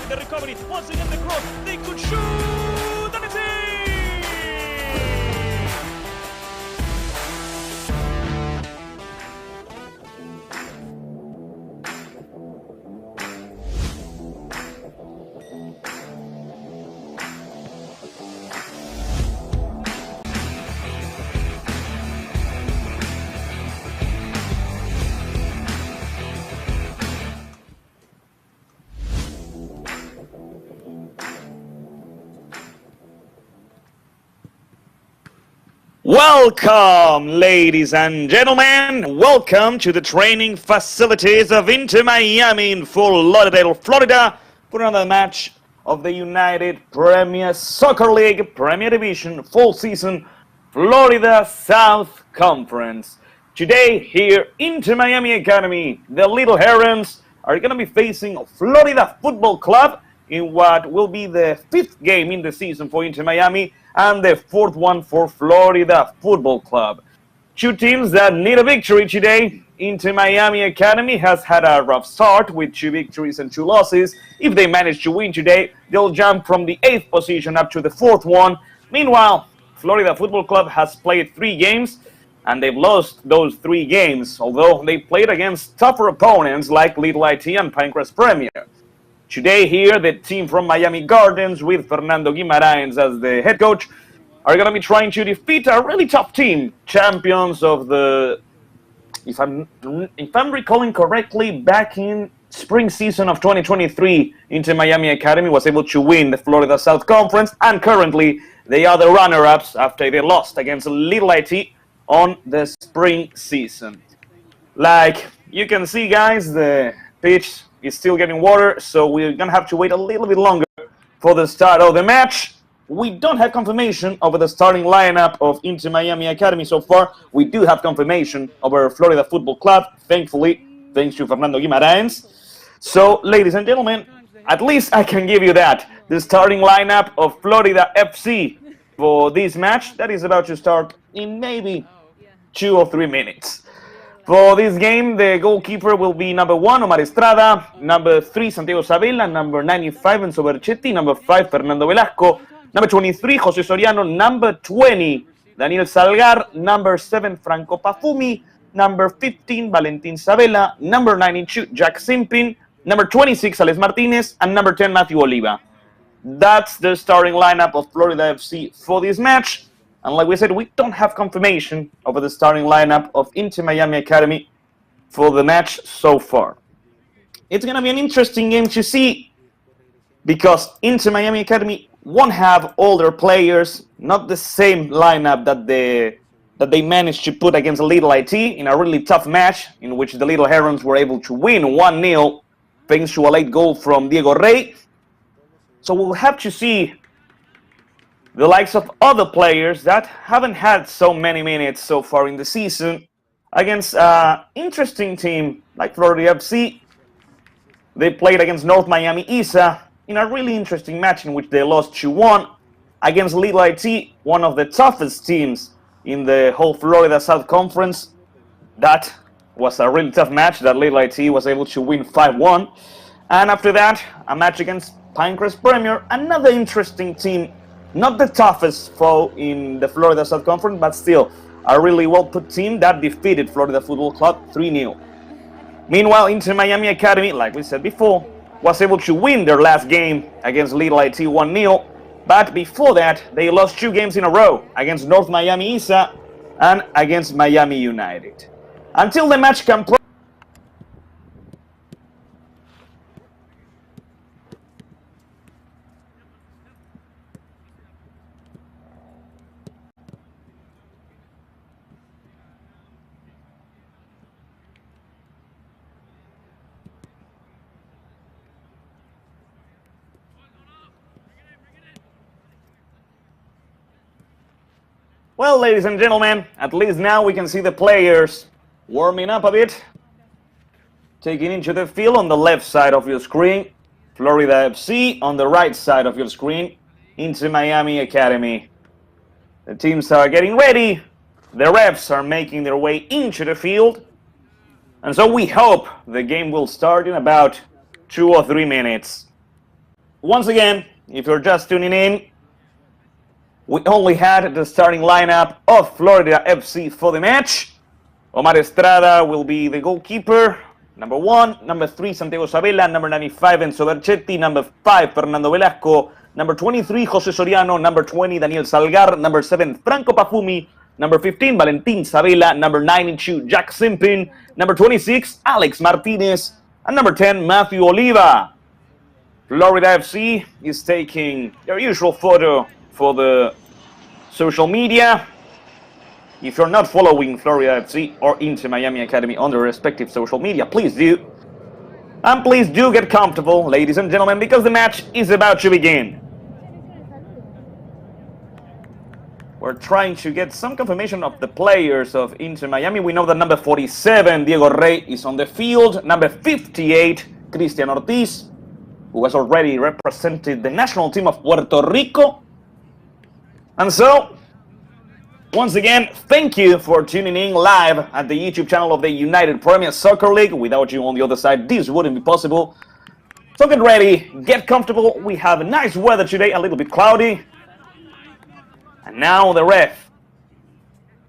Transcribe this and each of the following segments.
the recovery. Once again, the cross. They could shoot, and it's in! Welcome, ladies and gentlemen. Welcome to the training facilities of Inter Miami in Fort Lauderdale, Florida, for another match of the United Premier Soccer League Premier Division Fall Season Florida South Conference. Today, here, Inter Miami Academy, the Little Herons are going to be facing Florida Football Club in what will be the 5th game in the season for Inter Miami and the 4th one for Florida Football Club. Two teams that need a victory today. Inter Miami Academy has had a rough start with 2 victories and 2 losses. If they manage to win today, they'll jump from the 8th position up to the 4th one. Meanwhile, Florida Football Club has played 3 games and they've lost those 3 games, although they played against tougher opponents like Little IT and Pinecrest Premier. Today here, the team from Miami Gardens with Fernando Guimaraes as the head coach are going to be trying to defeat a really tough team, champions of the, if I'm recalling correctly, back in spring season of 2023, Inter Miami Academy was able to win the Florida South Conference, and currently they are the runner-ups after they lost against Little IT on the spring season. Like you can see, guys, the pitch is still getting water, so we're going to have to wait a little bit longer for the start of the match. We don't have confirmation over the starting lineup of Inter Miami Academy so far. We do have confirmation over Florida Football Club, thankfully, thanks to Fernando Guimaraes. So, ladies and gentlemen, at least I can give you that. The starting lineup of Florida FC for this match that is about to start in maybe 2 or 3 minutes. For this game, the goalkeeper will be number 1, Omar Estrada, number 3, Santiago Sabela, number 95, Enzo Berchetti, number 5, Fernando Velasco, number 23, José Soriano, number 20, Daniel Salgar, number 7, Franco Pafumi, number 15, Valentin Sabela, number 92, Jack Simpin, number 26, Alex Martinez, and number 10, Matthew Oliva. That's the starting lineup of Florida FC for this match. And like we said, we don't have confirmation over the starting lineup of Inter Miami Academy for the match so far. It's going to be an interesting game to see because Inter Miami Academy won't have all their players, not the same lineup that they managed to put against Little IT in a really tough match in which the Little Herons were able to win 1-0 thanks to a late goal from Diego Rey. So we'll have to see the likes of other players that haven't had so many minutes so far in the season against an interesting team like Florida FC. They played against North Miami ISA in a really interesting match in which they lost 2-1 against Little IT, one of the toughest teams in the whole Florida South Conference. That was a really tough match that Little IT was able to win 5-1. And after that, a match against Pinecrest Premier, another interesting team. Not the toughest foe in the Florida South Conference, but still a really well-put team that defeated Florida Football Club 3-0. Meanwhile, Inter Miami Academy, like we said before, was able to win their last game against Little IT 1-0, but before that, they lost 2 games in a row against North Miami ISA and against Miami United. Until the match can play. Well, ladies and gentlemen, at least now we can see the players warming up a bit. Taking into the field on the left side of your screen, Florida FC. On the right side of your screen, Inter Miami Academy. The teams are getting ready. The refs are making their way into the field. And so we hope the game will start in about 2 or 3 minutes. Once again, if you're just tuning in, we only had the starting lineup of Florida FC for the match. Omar Estrada will be the goalkeeper. Number 1, number 3, Santiago Sabella, number 95, Enzo Berchetti, number 5, Fernando Velasco, number 23, José Soriano, number 20, Daniel Salgar, number 7, Franco Pafumi, number 15, Valentín Sabella, number 92, Jack Simpin, number 26, Alex Martinez, and number 10, Matthew Oliva. Florida FC is taking their usual photo for the social media. If you're not following Florida FC or Inter Miami Academy on their respective social media, please do. And please do get comfortable, ladies and gentlemen, because the match is about to begin. We're trying to get some confirmation of the players of Inter Miami. We know that number 47, Diego Rey, is on the field. Number 58, Cristian Ortiz, who has already represented the national team of Puerto Rico. And so, once again, thank you for tuning in live at the YouTube channel of the United Premier Soccer League. Without you on the other side, this wouldn't be possible. So get ready, get comfortable. We have nice weather today, a little bit cloudy. And now the ref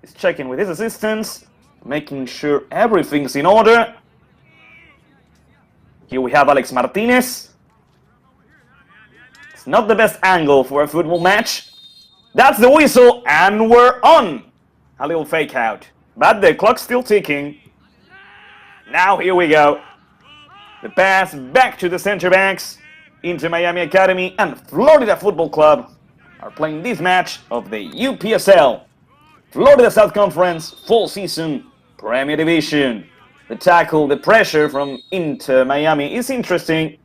is checking with his assistants, making sure everything's in order. Here we have Alex Martinez. It's not the best angle for a football match. That's the whistle, and we're on. A little fake out, but the clock's still ticking. Now here we go. The pass back to the center backs. Inter Miami Academy and Florida Football Club are playing this match of the UPSL, Florida South Conference Fall Season Premier Division. The tackle, the pressure from Inter Miami is interesting,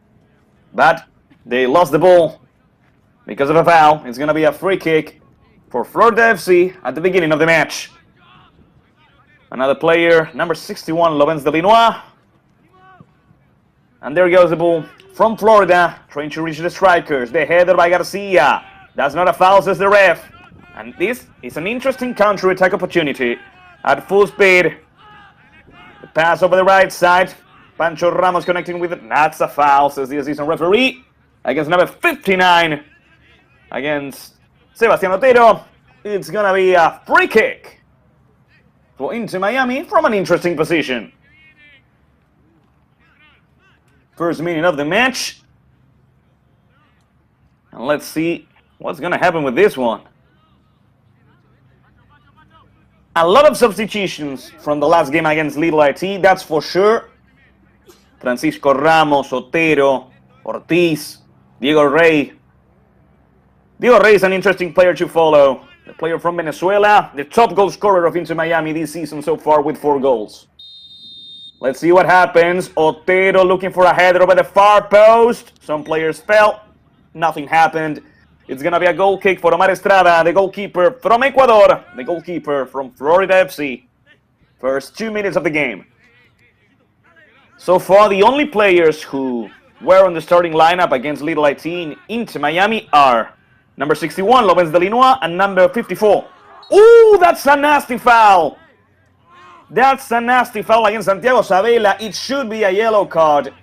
but they lost the ball because of a foul. It's going to be a free kick for Florida FC at the beginning of the match. Another player, number 61, Lorenz de Linois. And there goes the ball from Florida, trying to reach the strikers. The header by Garcia. That's not a foul, says the ref. And this is an interesting counter-attack opportunity at full speed. The pass over the right side. Pancho Ramos connecting with it. That's a foul, says the assistant referee. Against number 59. Against Sebastián Otero. It's going to be a free kick for Inter Miami from an interesting position. First minute of the match. And let's see what's going to happen with this one. A lot of substitutions from the last game against Little IT, that's for sure. Francisco Ramos, Otero, Ortiz, Diego Rey. Diego Rey is an interesting player to follow. The player from Venezuela, the top goal scorer of Inter Miami this season so far with 4 goals. Let's see what happens. Otero looking for a header over the far post. Some players fell. Nothing happened. It's going to be a goal kick for Omar Estrada, the goalkeeper from Ecuador, the goalkeeper from Florida FC. First 2 minutes of the game. So far, the only players who were on the starting lineup against Little IT in Inter Miami are number 61, Lorenz de Linois, and number 54. Ooh, that's a nasty foul. That's a nasty foul against Santiago Sabella. It should be a yellow card.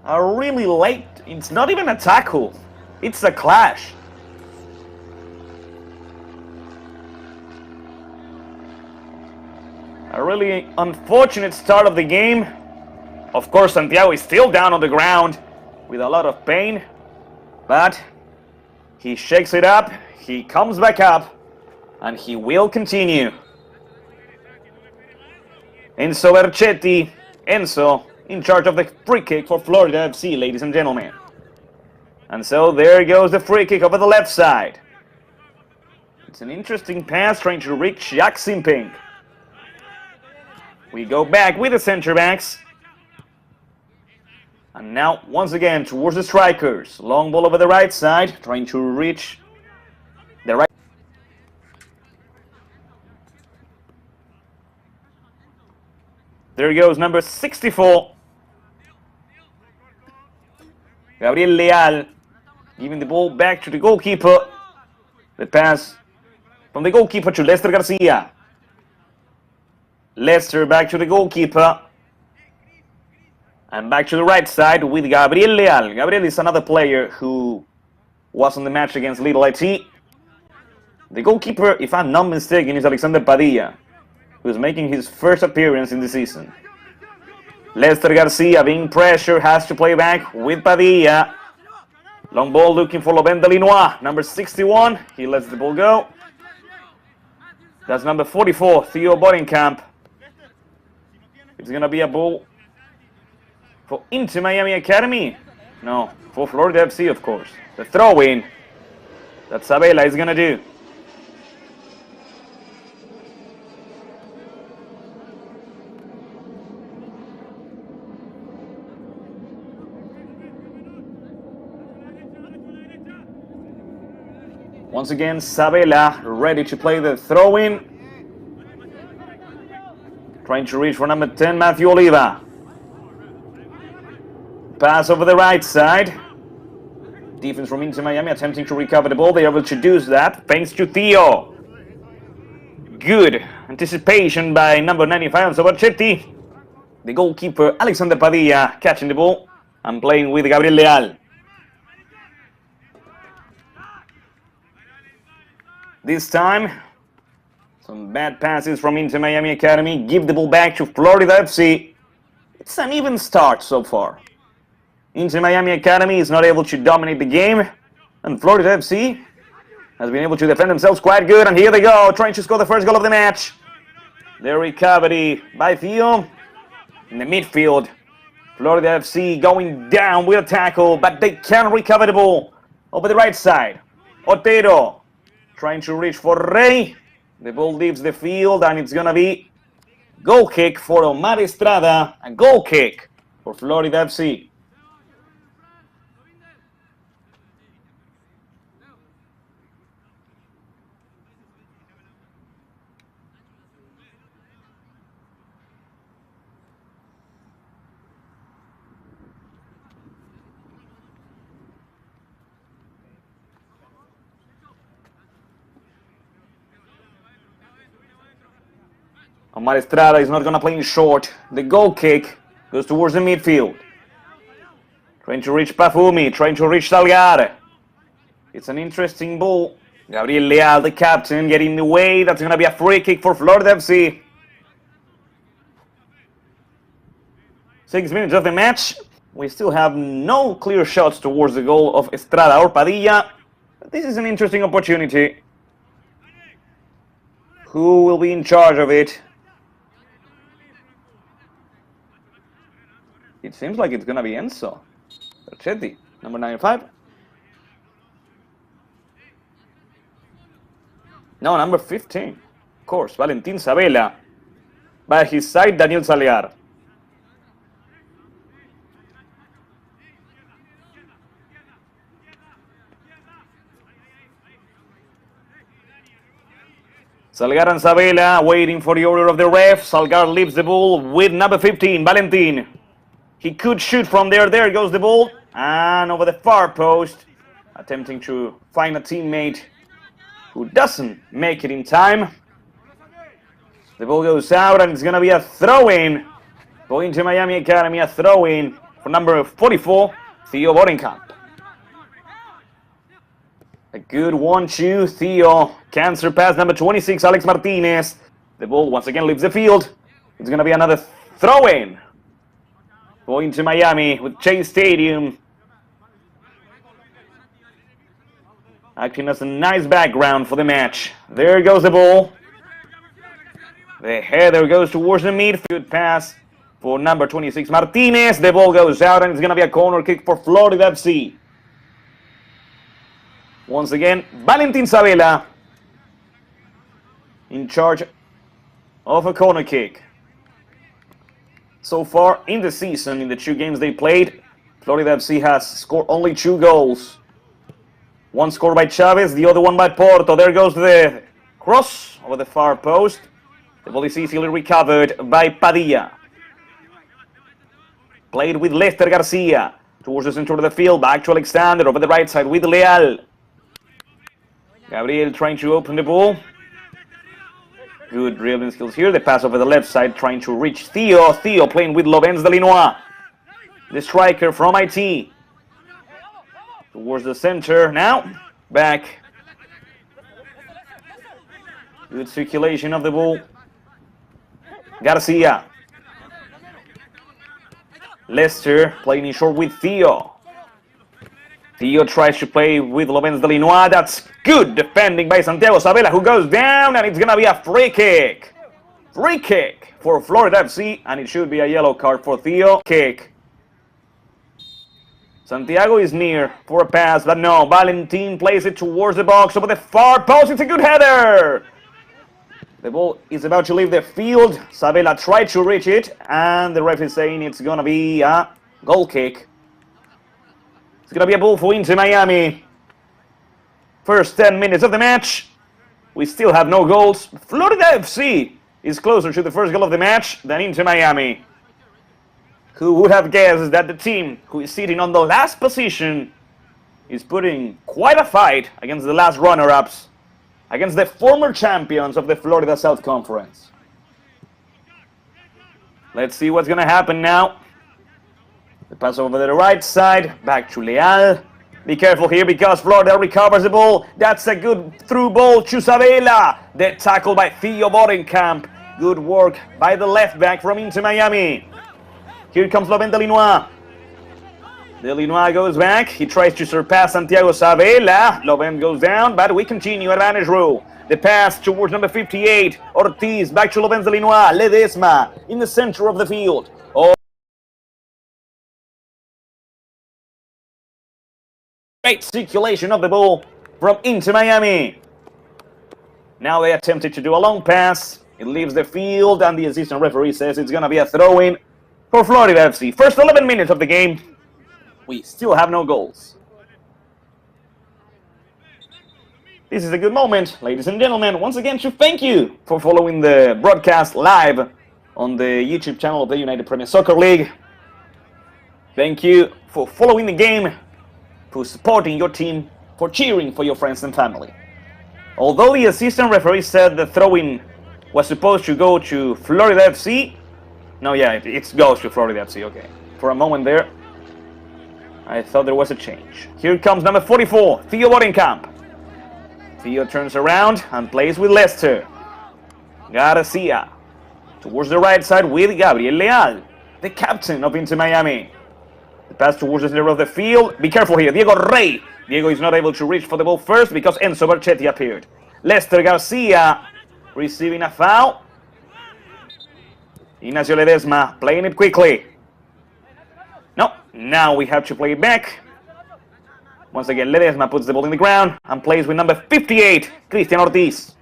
A really late, it's not even a tackle, it's a clash. A really unfortunate start of the game. Of course, Santiago is still down on the ground with a lot of pain, but he shakes it up, he comes back up, and he will continue. Enzo Berchetti, Enzo, in charge of the free kick for Florida FC, ladies and gentlemen. And so there goes the free kick over the left side. It's an interesting pass trying to reach Jack Simping. We go back with the center backs. And now, once again, towards the strikers. Long ball over the right side, trying to reach the right. There goes number 64. Gabriel Leal giving the ball back to the goalkeeper. The pass from the goalkeeper to Lester Garcia. Leicester back to the goalkeeper. And back to the right side with Gabriel Leal. Gabriel is another player who was on the match against Little IT. The goalkeeper, if I'm not mistaken, is Alexander Padilla, who is making his first appearance in the season. Lester Garcia being pressured, has to play back with Padilla. Long ball looking for Loben Delinois, number 61. He lets the ball go. That's number 44, Theo Bodenkamp. It's going to be a ball for Inter Miami Academy. No, for Florida FC, of course. The throw-in that Sabella is going to do. Once again, Sabella ready to play the throw-in. Trying to reach for number 10, Matthew Oliva. Pass over the right side. Defense from Inter Miami attempting to recover the ball. They are able to do that thanks to Theo. Good anticipation by number 95, Sabachetti. The goalkeeper, Alexander Padilla, catching the ball and playing with Gabriel Leal. This time, some bad passes from Inter Miami Academy. Give the ball back to Florida FC. It's an even start so far. Inter Miami Academy is not able to dominate the game. And Florida FC has been able to defend themselves quite good. And here they go, trying to score the first goal of the match. The recovery by Theo in the midfield. Florida FC going down with a tackle, but they can recover the ball over the right side. Otero trying to reach for Rey. The ball leaves the field, and it's going to be goal kick for Omar Estrada. A goal kick for Florida FC. Omar Estrada is not going to play in short. The goal kick goes towards the midfield. Trying to reach Pafumi, trying to reach Salgar. It's an interesting ball. Gabriel Leal, the captain, getting in the way. That's going to be a free kick for Florida FC. 6 minutes of the match. We still have no clear shots towards the goal of Estrada or Padilla. But this is an interesting opportunity. Who will be in charge of it? It seems like it's going to be Enzo Perchetti, number 95. No, number 15. Of course, Valentin Sabella. By his side, Daniel Salgar. Salgar and Sabella waiting for the order of the ref. Salgar leaves the ball with number 15, Valentin. He could shoot from there. There goes the ball. And over the far post. Attempting to find a teammate who doesn't make it in time. The ball goes out, and it's going to be a throw-in. Going to Miami Academy, a throw-in for number 44, Theo Bodenkamp. A good 1-2. Theo can surpass number 26, Alex Martinez. The ball once again leaves the field. It's going to be another throw-in. Going to Miami with Chase Stadium. Acting as a nice background for the match. There goes the ball. The header goes towards the midfield. Pass for number 26, Martinez. The ball goes out, and it's going to be a corner kick for Florida FC. Once again, Valentin Sabella in charge of a corner kick. So far in the season, in the 2 games they played, Florida FC has scored only 2 goals. One scored by Chavez, the other one by Porto. There goes the cross over the far post. The ball is easily recovered by Padilla. Played with Lester Garcia towards the center of the field. Back to Alexander over the right side with Leal. Gabriel trying to open the ball. Good dribbling skills here. The pass over the left side, trying to reach Theo. Theo playing with Lorenz Delinois. The striker from IT. Towards the center. Now, back. Good circulation of the ball. Garcia. Lester playing in short with Theo. Theo tries to play with Lorenz Delinois. That's good defending by Santiago Sabela, who goes down, and it's going to be a free kick. Free kick for Florida FC, and it should be a yellow card for Theo. Kick. Santiago is near for a pass, but no. Valentin plays it towards the box over the far post. It's a good header. The ball is about to leave the field. Sabela tried to reach it, and the ref is saying it's going to be a goal kick. It's going to be a ball for Inter Miami. First 10 minutes of the match. We still have no goals. Florida FC is closer to the first goal of the match than Inter Miami. Who would have guessed that the team who is sitting on the last position is putting quite a fight against the last runner-ups, against the former champions of the Florida South Conference. Let's see what's going to happen now. The pass over to the right side, back to Leal. Be careful here because Florida recovers the ball. That's a good through ball to Sabela. The tackle by Theo Bodenkamp. Good work by the left back from Inter Miami. Here comes Lorenz Delinois. Delinois goes back. He tries to surpass Santiago Sabela. Lorenz goes down, but we continue advantage rule. The pass towards number 58. Ortiz back to Lorenz Delinois. Ledesma in the center of the field. Oh, great circulation of the ball from Inter Miami. Now they attempted to do a long pass. It leaves the field, and the assistant referee says it's going to be a throw-in for Florida FC. First 11 minutes of the game. We still have no goals. This is a good moment, ladies and gentlemen, once again to thank you for following the broadcast live on the YouTube channel of the United Premier Soccer League. Thank you for following the game, for supporting your team, for cheering for your friends and family. Although the assistant referee said the throw-in was supposed to go to Florida FC, no, yeah, it goes to Florida FC, okay. For a moment there, I thought there was a change. Here comes number 44, Theo Bodenkamp. Theo turns around and plays with Lester. Garcia towards the right side with Gabriel Leal, the captain of Inter Miami. The pass towards the center of the field. Be careful here, Diego Rey. Diego is not able to reach for the ball first because Enzo Berchetti appeared. Lester Garcia receiving a foul. Ignacio Ledesma playing it quickly. No, now we have to play it back. Once again, Ledesma puts the ball in the ground and plays with number 58, Cristian Ortiz.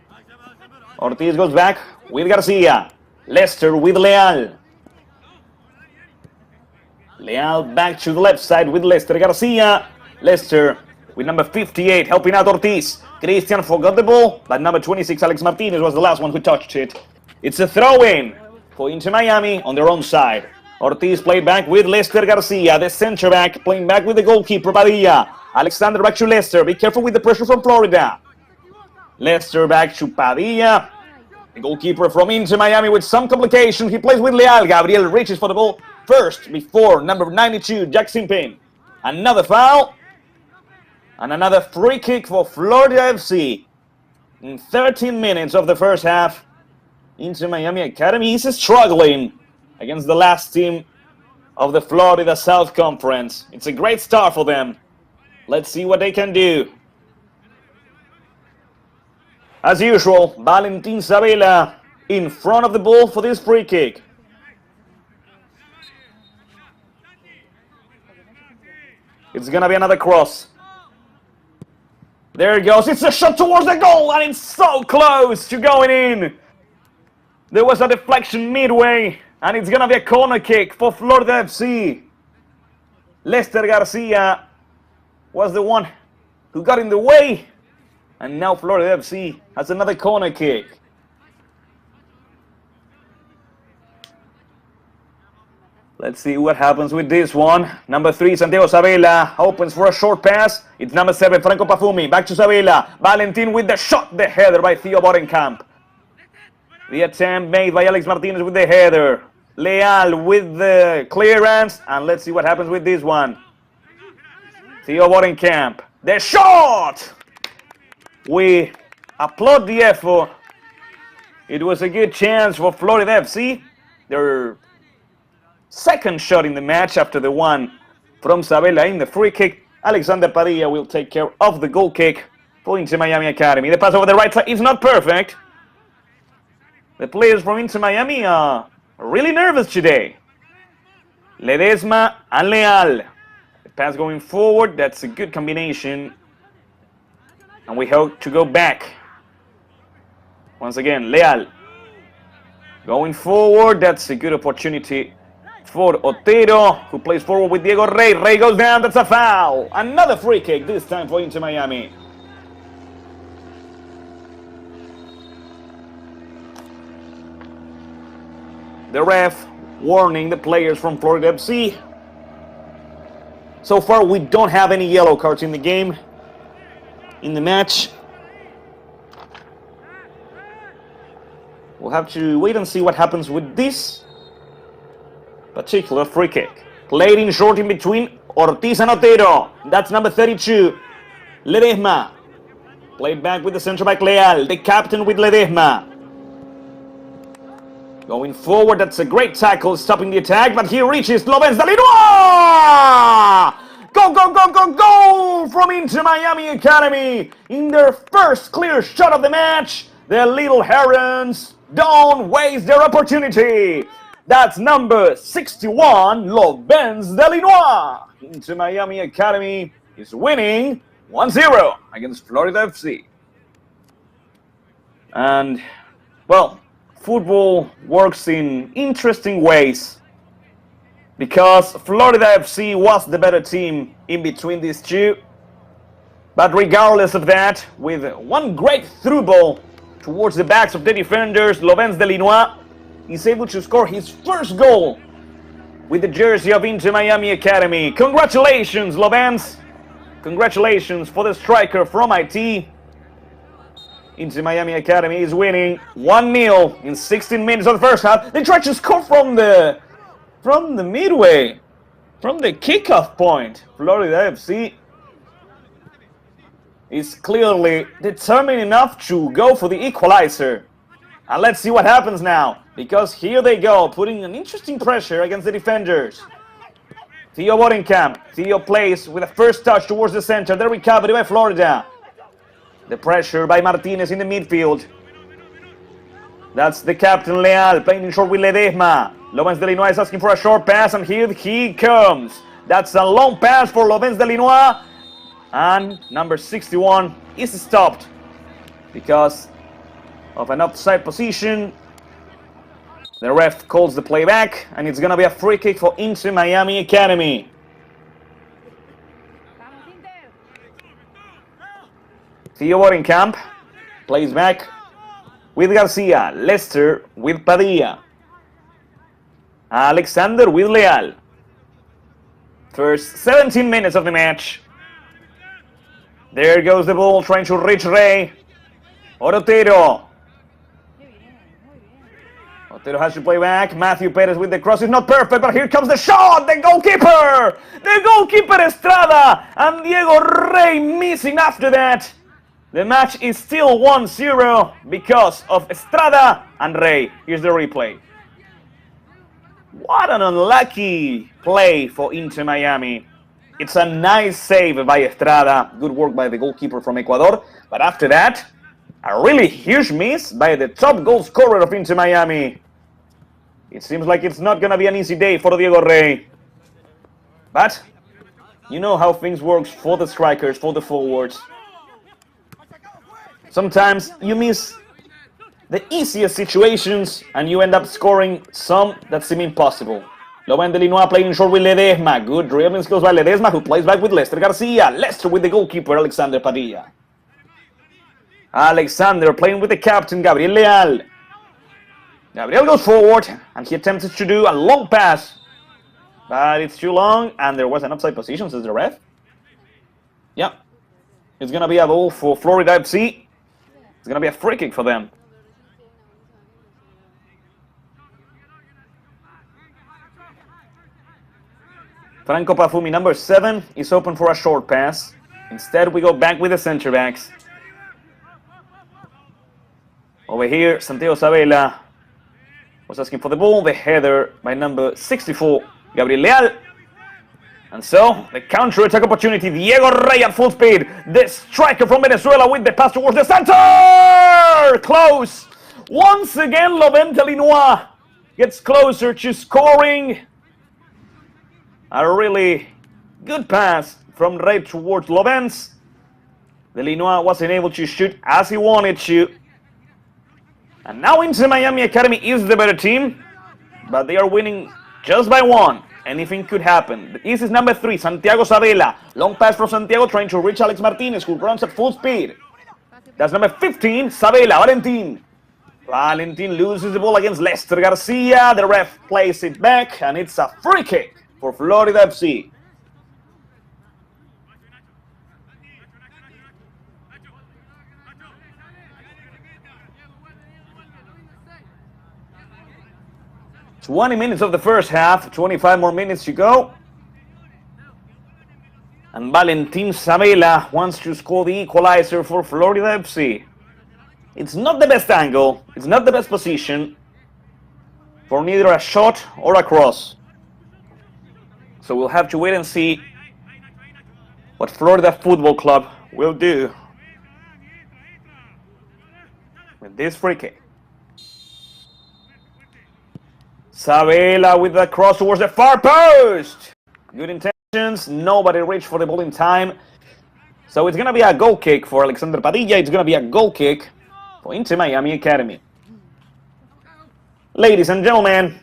Ortiz goes back with Garcia. Lester with Leal. Leal back to the left side with Lester Garcia. Lester with number 58 helping out Ortiz. Cristian forgot the ball, but number 26, Alex Martinez, was the last one who touched it. It's a throw-in for Inter Miami on their own side. Ortiz played back with Lester Garcia, the center back, playing back with the goalkeeper, Padilla. Alexander back to Lester. Be careful with the pressure from Florida. Lester back to Padilla. The goalkeeper from Inter Miami with some complications. He plays with Leal. Gabriel reaches for the ball first before number 92, Jackson Payne. Another foul. And another free kick for Florida FC. In 13 minutes of the first half, Inter Miami Academy is struggling against the last team of the Florida South Conference. It's a great start for them. Let's see what they can do. As usual, Valentin Sabela in front of the ball for this free kick. It's going to be another cross. There it goes. It's a shot towards the goal, and it's so close to going in. There was a deflection midway, and it's going to be a corner kick for Florida FC. Lester Garcia was the one who got in the way, and now Florida FC has another corner kick. Let's see what happens with this one. Number 3, Santiago Sabela, opens for a short pass. It's number 7, Franco Pafumi. Back to Sabela. Valentin with the shot, the header by Theo Bodenkamp. The attempt made by Alex Martinez with the header. Leal with the clearance. And let's see what happens with this one. Theo Bodenkamp. The shot! We applaud the effort. It was a good chance for Florida FC. Their second shot in the match after the one from Sabella in the free kick. Alexander Padilla will take care of the goal kick for Inter Miami Academy. The pass over the right side is not perfect. The players from Inter Miami are really nervous today. Ledesma and Leal. The pass going forward, that's a good combination. And we hope to go back. Once again, Leal. Going forward, that's a good opportunity for Otero, who plays forward with Diego Rey. Rey goes down, that's a foul. Another free kick, this time for Inter Miami. The ref warning the players from Florida FC. So far, we don't have any yellow cards in the game, in the match. We'll have to wait and see what happens with this particular free kick. Played in short in between Ortiz and Otero. That's number 32. Ledesma. Played back with the centre back Leal. The captain with Ledesma. Going forward, that's a great tackle, stopping the attack, but here reaches Lovens Dalinois! Go, go, go, go, go from Inter Miami Academy in their first clear shot of the match. The Little Herons don't waste their opportunity. That's number 61, Lovens Dalinois. Inter Miami Academy is winning 1-0 against Florida FC. And, well, football works in interesting ways because Florida FC was the better team in between these two. But regardless of that, with one great through ball towards the backs of the defenders, Lovens Dalinois is able to score his first goal with the jersey of Inter Miami Academy. Congratulations, Lovens. Congratulations for the striker from IT. Inter Miami Academy is winning 1-0 in 16 minutes of the first half. They tried to score from the midway, from the kickoff point. Florida FC is clearly determined enough to go for the equalizer. And let's see what happens now, because here they go, putting an interesting pressure against the defenders. Theo Bodenkamp. Theo plays with a first touch towards the center. The recovery by Florida. The pressure by Martinez in the midfield. That's the captain Leal playing in short with Ledesma. Lovens Dalinois is asking for a short pass, and here he comes. That's a long pass for Lovens Dalinois. And number 61 is stopped because of an offside position. The ref calls the play back, and it's going to be a free kick for Inter Miami Academy. Theo Bodenkamp plays back with Garcia. Lester with Padilla. Alexander with Leal. First 17 minutes of the match. There goes the ball, trying to reach Rey. Otero. Otero has to play back. Matthew Perez with the cross. It's not perfect, but here comes the shot. The goalkeeper. The goalkeeper Estrada. And Diego Rey missing after that. The match is still 1-0 because of Estrada and Rey. Here's the replay. What an unlucky play for Inter Miami. It's a nice save by Estrada. Good work by the goalkeeper from Ecuador. But after that, a really huge miss by the top goal scorer of Inter Miami. It seems like it's not going to be an easy day for Diego Rey. But you know how things work for the strikers, for the forwards. Sometimes you miss the easiest situations and you end up scoring some that seem impossible. Lovens Dalinois playing short with Ledesma. Good dribbling skills by Ledesma, who plays back with Lester Garcia. Lester with the goalkeeper, Alexander Padilla. Alexander playing with the captain, Gabriel Leal. Gabriel goes forward, and he attempted to do a long pass. But it's too long, and there was an offside position, says the ref. Yeah. It's going to be a ball for Florida FC. It's going to be a free kick for them. Franco Pafumi, number 7, is open for a short pass. Instead, we go back with the center backs. Over here, Santiago Sabela was asking for the ball. The header by number 64, Gabriel Leal. And so, the counter-attack opportunity. Diego Rey at full speed. The striker from Venezuela with the pass towards the center! Close! Once again, Laurent Delinois gets closer to scoring. A really good pass from Rey towards Lovens. Delinois wasn't able to shoot as he wanted to. And now Inter Miami Academy is the better team, but they are winning just by 1. Anything could happen. This is number 3, Santiago Sabela. Long pass from Santiago trying to reach Alex Martinez, who runs at full speed. That's number 15, Sabela, Valentin. Valentin loses the ball against Lester Garcia. The ref plays it back, and it's a free kick for Florida FC. "20 minutes of the first half, 25 more minutes to go. And Valentin Sabela wants to score the equalizer for Florida FC. It's not the best angle, it's not the best position for neither a shot or a cross. So we'll have to wait and see what Florida Football Club will do with this free kick. Sabela with the cross towards the far post. Good intentions, nobody reached for the ball in time. So it's going to be a goal kick for Alexander Padilla. It's going to be a goal kick for Inter Miami Academy. Ladies and gentlemen,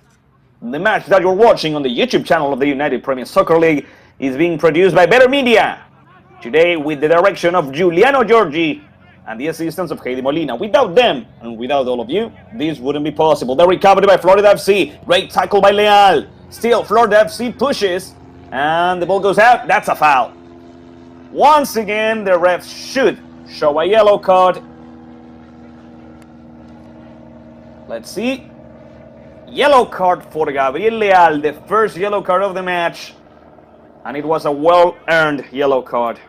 the match that you're watching on the YouTube channel of the United Premier Soccer League is being produced by Better Media. Today with the direction of Giuliano Giorgi and the assistance of Heidi Molina. Without them, and without all of you, this wouldn't be possible. The recovery by Florida FC. Great tackle by Leal. Still, Florida FC pushes, and the ball goes out. That's a foul. Once again, the refs should show a yellow card. Let's see. Yellow card for Gabriel Leal, the first yellow card of the match. And it was a well-earned yellow card.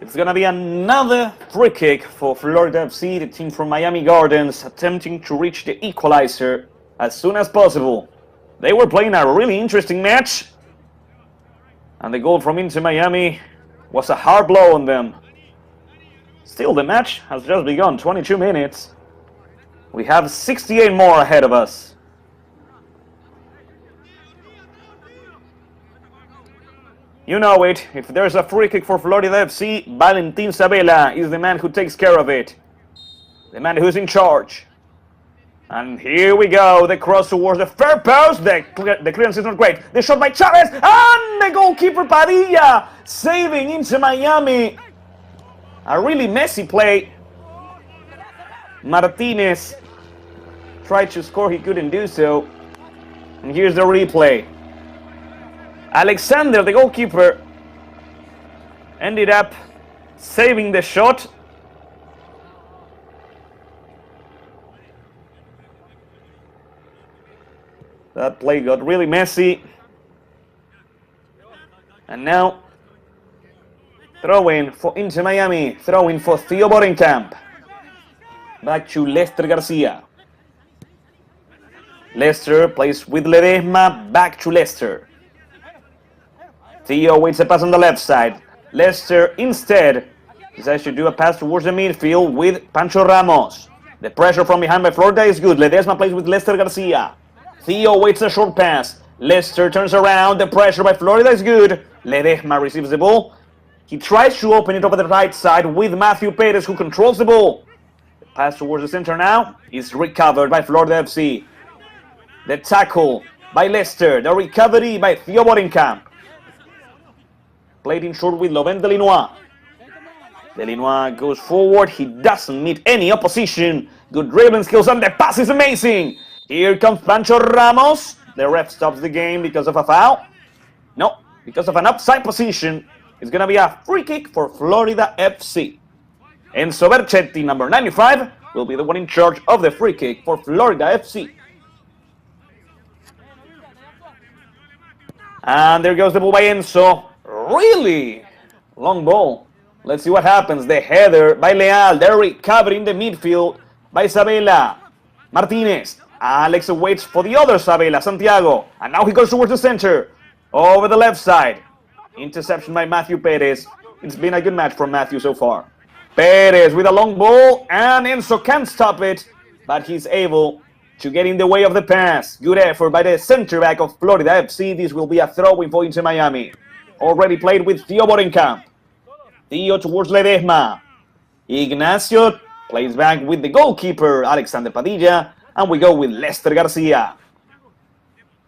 It's going to be another free kick for Florida FC, the team from Miami Gardens, attempting to reach the equalizer as soon as possible. They were playing a really interesting match, and the goal from Inter Miami was a hard blow on them. Still, the match has just begun, 22 minutes. We have 68 more ahead of us. You know it, if there's a free kick for Florida FC, Valentin Sabela is the man who takes care of it. The man who's in charge. And here we go, the cross towards the far post. The clearance is not great. The shot by Chavez, and the goalkeeper Padilla saving Inter Miami. A really messy play. Martinez tried to score, he couldn't do so. And here's the replay. Alexander, the goalkeeper, ended up saving the shot. That play got really messy. And now, throw-in for Inter Miami. Throw-in for Theo Borenkamp. Back to Lester Garcia. Lester plays with Ledesma. Back to Lester. Theo waits a pass on the left side. Lester instead decides to do a pass towards the midfield with Pancho Ramos. The pressure from behind by Florida is good. Ledesma plays with Lester Garcia. Theo waits a short pass. Lester turns around. The pressure by Florida is good. Ledesma receives the ball. He tries to open it over the right side with Matthew Perez, who controls the ball. The pass towards the center now is recovered by Florida FC. The tackle by Lester. The recovery by Theo Borenkamp. Played in short with Laurent Delinois. Delinois goes forward. He doesn't meet any opposition. Good dribbling skills, and the pass is amazing. Here comes Pancho Ramos. The ref stops the game because of a foul. No, because of an offside position. It's going to be a free kick for Florida FC. Enzo Berchetti, number 95, will be the one in charge of the free kick for Florida FC. And there goes the ball by Enzo. Really? Long ball. Let's see what happens. The header by Leal. They're recovering the midfield by Sabella. Martinez. Alex waits for the other Sabella, Santiago. And now he goes towards the center. Over the left side. Interception by Matthew Perez. It's been a good match from Matthew so far. Perez with a long ball. And Enzo can't stop it. But he's able to get in the way of the pass. Good effort by the center back of Florida FC. This will be a throw-in for Inter Miami. Already played with Theo Borenkamp. Theo towards Ledesma. Ignacio plays back with the goalkeeper, Alexander Padilla. And we go with Lester Garcia.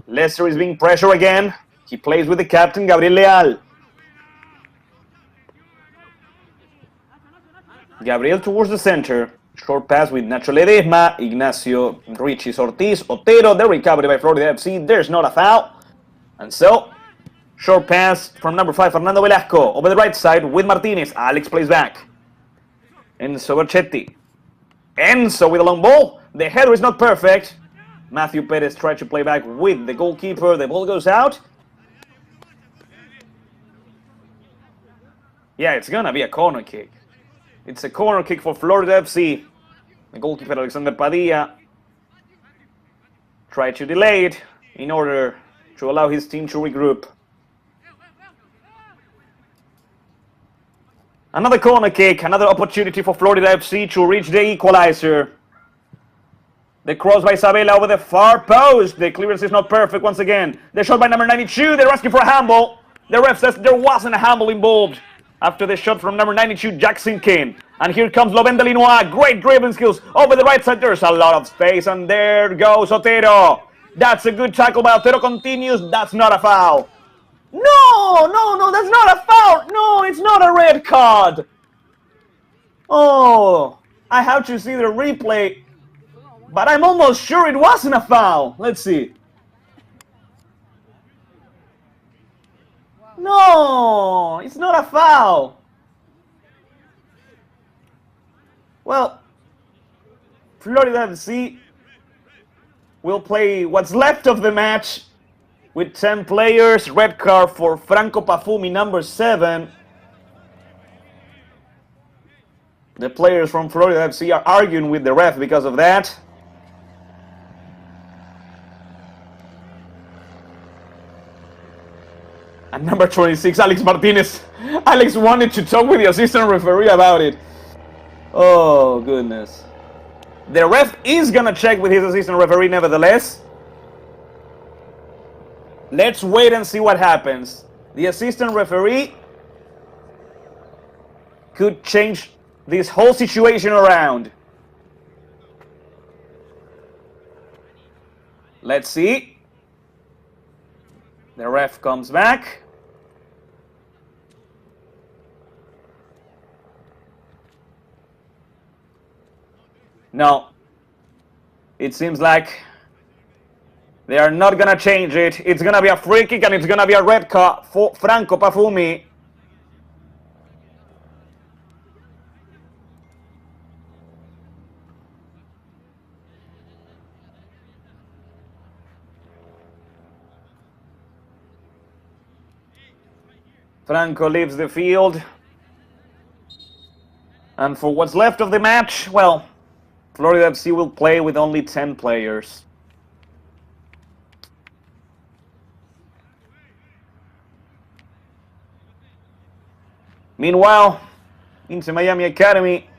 Lester is being pressured again. He plays with the captain, Gabriel Leal. Gabriel towards the center. Short pass with Nacho Ledesma, Ignacio, Richie Ortiz, Otero. The recovery by Florida FC. There's not a foul. And so, short pass from number 5, Fernando Velasco. Over the right side with Martinez. Alex plays back. Enzo Berchetti. Enzo with a long ball. The header is not perfect. Matthew Perez tried to play back with the goalkeeper. The ball goes out. Yeah, it's going to be a corner kick. It's a corner kick for Florida FC. The goalkeeper, Alexander Padilla, tried to delay it in order to allow his team to regroup. Another corner kick, another opportunity for Florida FC to reach the equalizer. The cross by Sabella over the far post. The clearance is not perfect once again. The shot by number 92. They're asking for a handball. The ref says there wasn't a handball involved after the shot from number 92, Jackson King. And here comes Loben Delinois. Great dribbling skills. Over the right side, there's a lot of space. And there goes Otero. That's a good tackle by Otero. Continues. That's not a foul. No, that's not a foul. No, it's not a red card. Oh, I have to see the replay. But I'm almost sure it wasn't a foul. Let's see. No, it's not a foul. Well, Florida FC will play what's left of the match with 10 players. Red card for Franco Pafumi, number 7. The players from Florida FC are arguing with the ref because of that. And number 26, Alex Martinez. Alex wanted to talk with the assistant referee about it. Oh, goodness. The ref is going to check with his assistant referee nevertheless. Let's wait and see what happens. The assistant referee could change this whole situation around. Let's see. The ref comes back. No. It seems like they are not going to change it. It's going to be a free kick and it's going to be a red card for Franco Pafumi. Franco leaves the field. And for what's left of the match, well, Florida FC will play with only 10 players. Meanwhile, Inter Miami Academy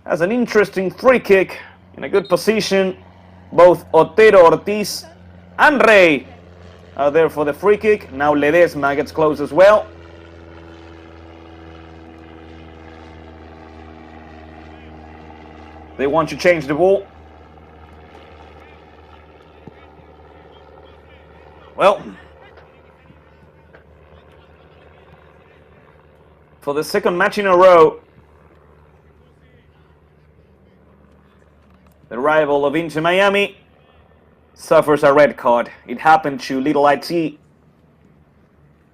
has an interesting free kick in a good position. Both Otero, Ortiz, and Rey are there for the free kick. Now Ledesma gets close as well. They want to change the ball. Well, for the second match in a row, the rival of Inter Miami suffers a red card. It happened to Little IT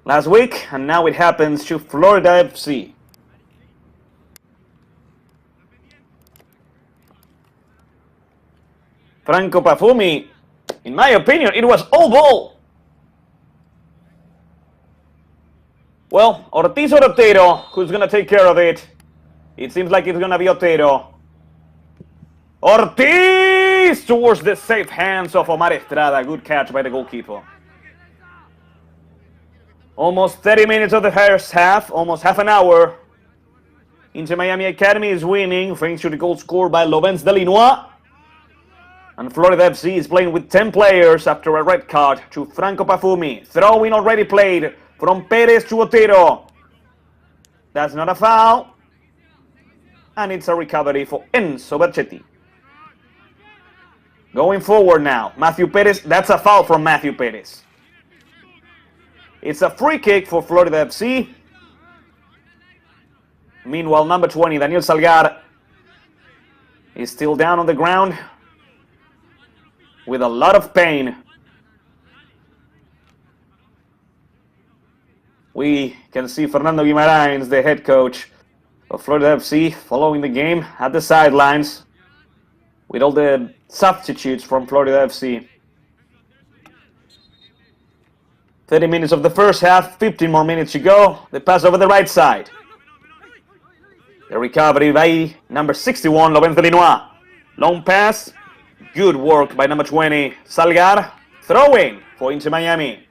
last week, and now it happens to Florida FC. Franco Pafumi. In my opinion, it was all ball. Well, Ortiz or Otero, who's going to take care of it? It seems like it's going to be Otero. Ortiz towards the safe hands of Omar Estrada. Good catch by the goalkeeper. Almost 30 minutes of the first half, almost half an hour. Inter Miami Academy is winning thanks to the goal scored by Lovens Delinois. And Florida FC is playing with 10 players after a red card to Franco Pafumi. Throw-in already played from Perez to Otero. That's not a foul. And it's a recovery for Enzo Berchetti. Going forward now, Matthew Perez. That's a foul from Matthew Perez. It's a free kick for Florida FC. Meanwhile, number 20, Daniel Salgar, is still down on the ground with a lot of pain. We can see Fernando Guimaraes, the head coach of Florida FC, following the game at the sidelines with all the substitutes from Florida FC. 30 minutes of the first half, 15 more minutes to go. The pass over the right side. The recovery by number 61, Lovens Delinois. Long pass. Good work by number 20, Salgar. Throwing for Inter Miami.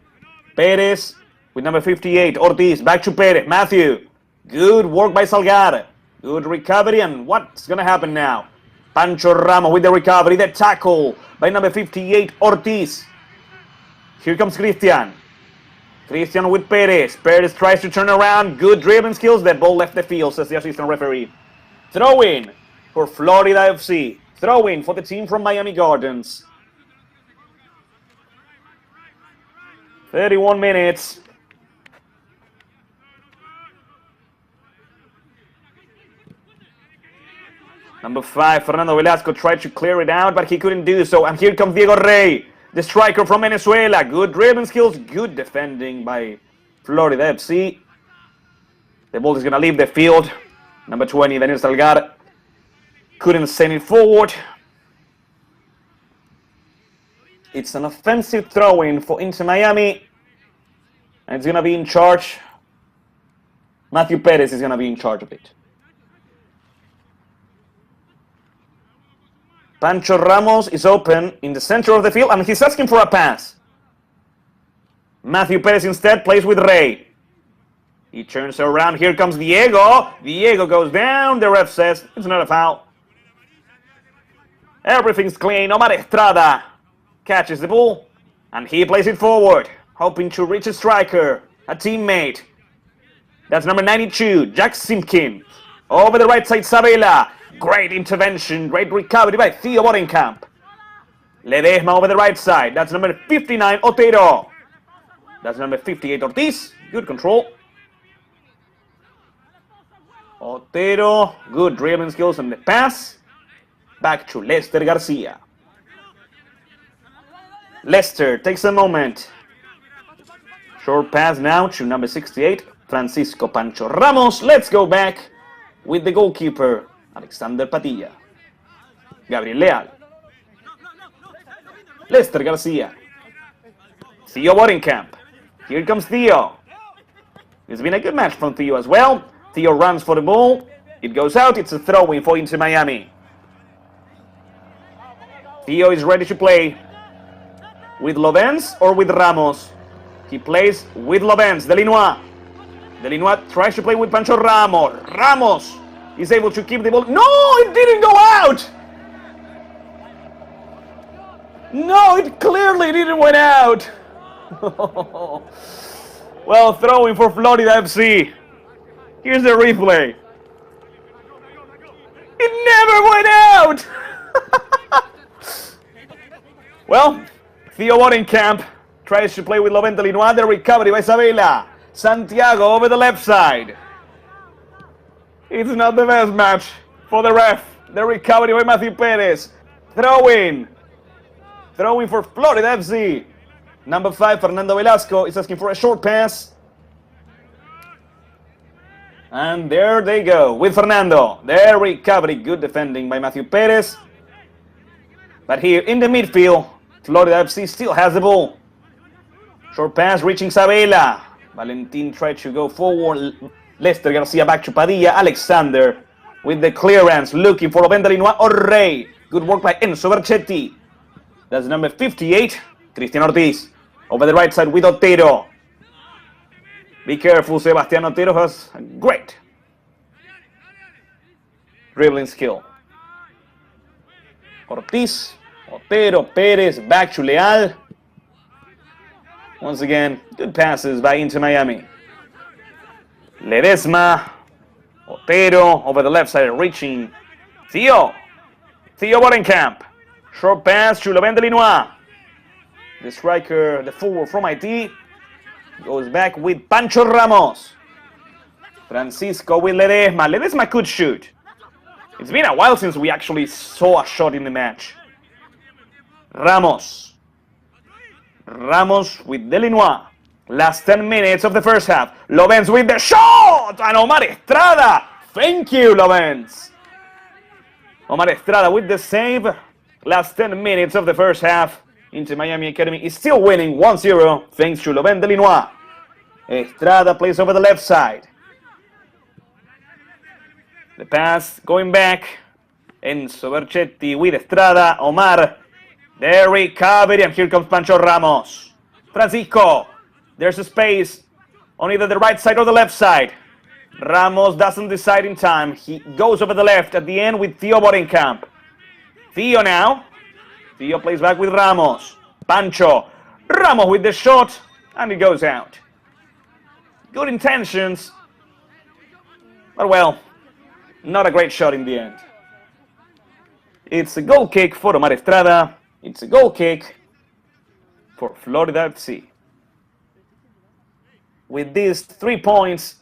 Perez with number 58, Ortiz. Back to Perez. Matthew. Good work by Salgar. Good recovery. And what's going to happen now? Pancho Ramos with the recovery. The tackle by number 58, Ortiz. Here comes Christian. Christian with Perez. Perez tries to turn around. Good dribbling skills. That ball left the field, says the assistant referee. Throw-in for Florida FC. Throw-in for the team from Miami Gardens. 31 minutes. Number 5, Fernando Velasco tried to clear it out, but he couldn't do so. And here comes Diego Rey, the striker from Venezuela. Good dribbling skills, good defending by Florida FC. The ball is going to leave the field. Number 20, Daniel Salgar, couldn't send it forward. It's an offensive throw-in for Inter Miami. And it's going to be in charge. Matthew Perez is going to be in charge of it. Pancho Ramos is open in the center of the field, and he's asking for a pass. Matthew Perez instead plays with Rey. He turns around. Here comes Diego. Diego goes down. The ref says it's not a foul. Everything's clean. Omar Estrada catches the ball, and he plays it forward, hoping to reach a striker, a teammate. That's number 92, Jack Simpkin. Over the right side, Sabela. Great intervention, great recovery by Theo Bodenkamp. Ledesma over the right side. That's number 59, Otero. That's number 58, Ortiz. Good control. Otero, good dribbling skills on the pass. Back to Lester Garcia. Lester takes a moment. Short pass now to number 68, Francisco Pancho Ramos. Let's go back with the goalkeeper, Alexander Padilla. Gabriel Leal. Lester Garcia. Theo Bodenkamp. Here comes Theo. It's been a good match from Theo as well. Theo runs for the ball. It goes out. It's a throw-in for Inter Miami. Theo is ready to play with Lovens or with Ramos. He plays with Lovens. Delinois. Delinois tries to play with Pancho Ramos. Ramos is able to keep the ball. No, it didn't go out. No, it clearly didn't went out. Well, throwing for Florida FC. Here's the replay. It never went out. Well, Theo Bodenkamp tries to play with Lovens Delinois. The recovery by Sabela. Santiago over the left side. It's not the best match for the ref. The recovery by Matthew Perez. Throw-in. Throw-in for Florida FC. Number 5, Fernando Velasco, is asking for a short pass. And there they go with Fernando. The recovery. Good defending by Matthew Perez. But here in the midfield, Florida FC still has the ball. Short pass reaching Sabela. Valentin tried to go forward. Lester Garcia back to Padilla. Alexander with the clearance, looking for Loben Delinois or Rey. Good work by Enzo Berchetti. That's number 58, Cristian Ortiz. Over the right side with Otero. Be careful, Sebastián Otero has a great dribbling skill. Ortiz, Otero, Perez, back to Leal. Once again, good passes by Inter Miami. Ledesma, Otero, over the left side, reaching Theo Bodenkamp. Short pass to Loben Delinois. The striker, the forward from Haiti, goes back with Pancho Ramos. Francisco with Ledesma. Ledesma could shoot. It's been a while since we actually saw a shot in the match. Ramos with Delinois. Last 10 minutes of the first half. Lovens with the shot! And Omar Estrada. Thank you, Lovens. Omar Estrada with the save. Last 10 minutes of the first half. Inter Miami Academy is still winning 1-0 thanks to Loben Delinois. Estrada plays over the left side. The pass going back. Enzo Berchetti with Estrada. Omar. The recovery, and here comes Pancho Ramos. Francisco. There's a space on either the right side or the left side. Ramos doesn't decide in time. He goes over the left at the end with Theo Bodenkamp. Theo now. Theo plays back with Ramos. Pancho. Ramos with the shot, and it goes out. Good intentions, but well, not a great shot in the end. It's a goal kick for Omar Estrada. It's a goal kick for Florida FC. With these 3 points,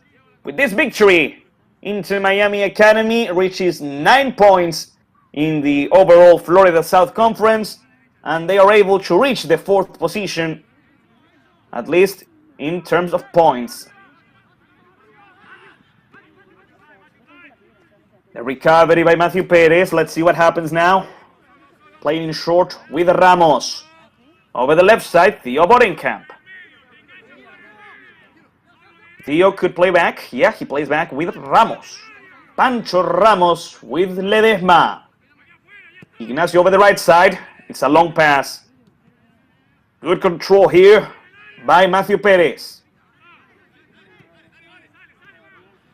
with this victory, Inter Miami Academy reaches 9 points in the overall Florida South Conference, and they are able to reach the 4th position, at least in terms of points. The recovery by Matthew Perez. Let's see what happens now. Playing in short with Ramos. Over the left side, Theo Bodenkamp. Theo could play back. Yeah, he plays back with Ramos. Pancho Ramos with Ledesma. Ignacio over the right side. It's a long pass. Good control here by Matthew Perez.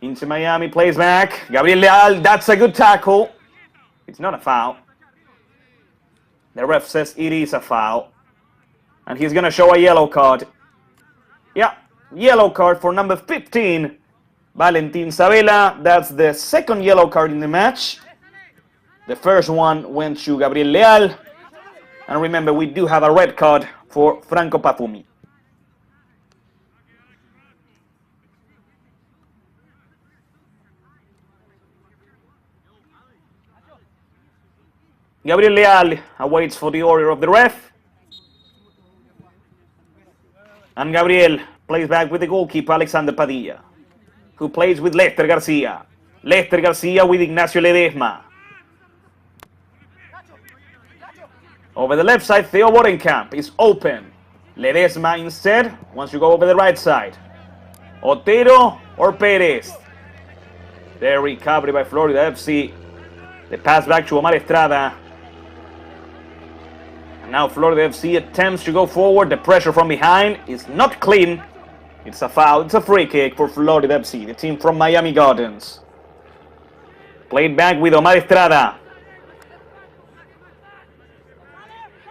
Inter Miami plays back. Gabriel Leal, that's a good tackle. It's not a foul. The ref says it is a foul. And he's going to show a yellow card. Yeah, yellow card for number 15, Valentin Sabela. That's the second yellow card in the match. The first one went to Gabriel Leal. And remember, we do have a red card for Franco Pafumi. Gabriel Leal awaits for the order of the ref. And Gabriel plays back with the goalkeeper, Alexander Padilla, who plays with Lester Garcia. Lester Garcia with Ignacio Ledesma. Over the left side, Theo Bodenkamp is open. Ledesma instead wants to go over the right side. Otero or Perez. The recovery by Florida FC. The pass back to Omar Estrada. And now Florida FC attempts to go forward. The pressure from behind is not clean. It's a foul. It's a free kick for Florida FC, the team from Miami Gardens. Played back with Omar Estrada.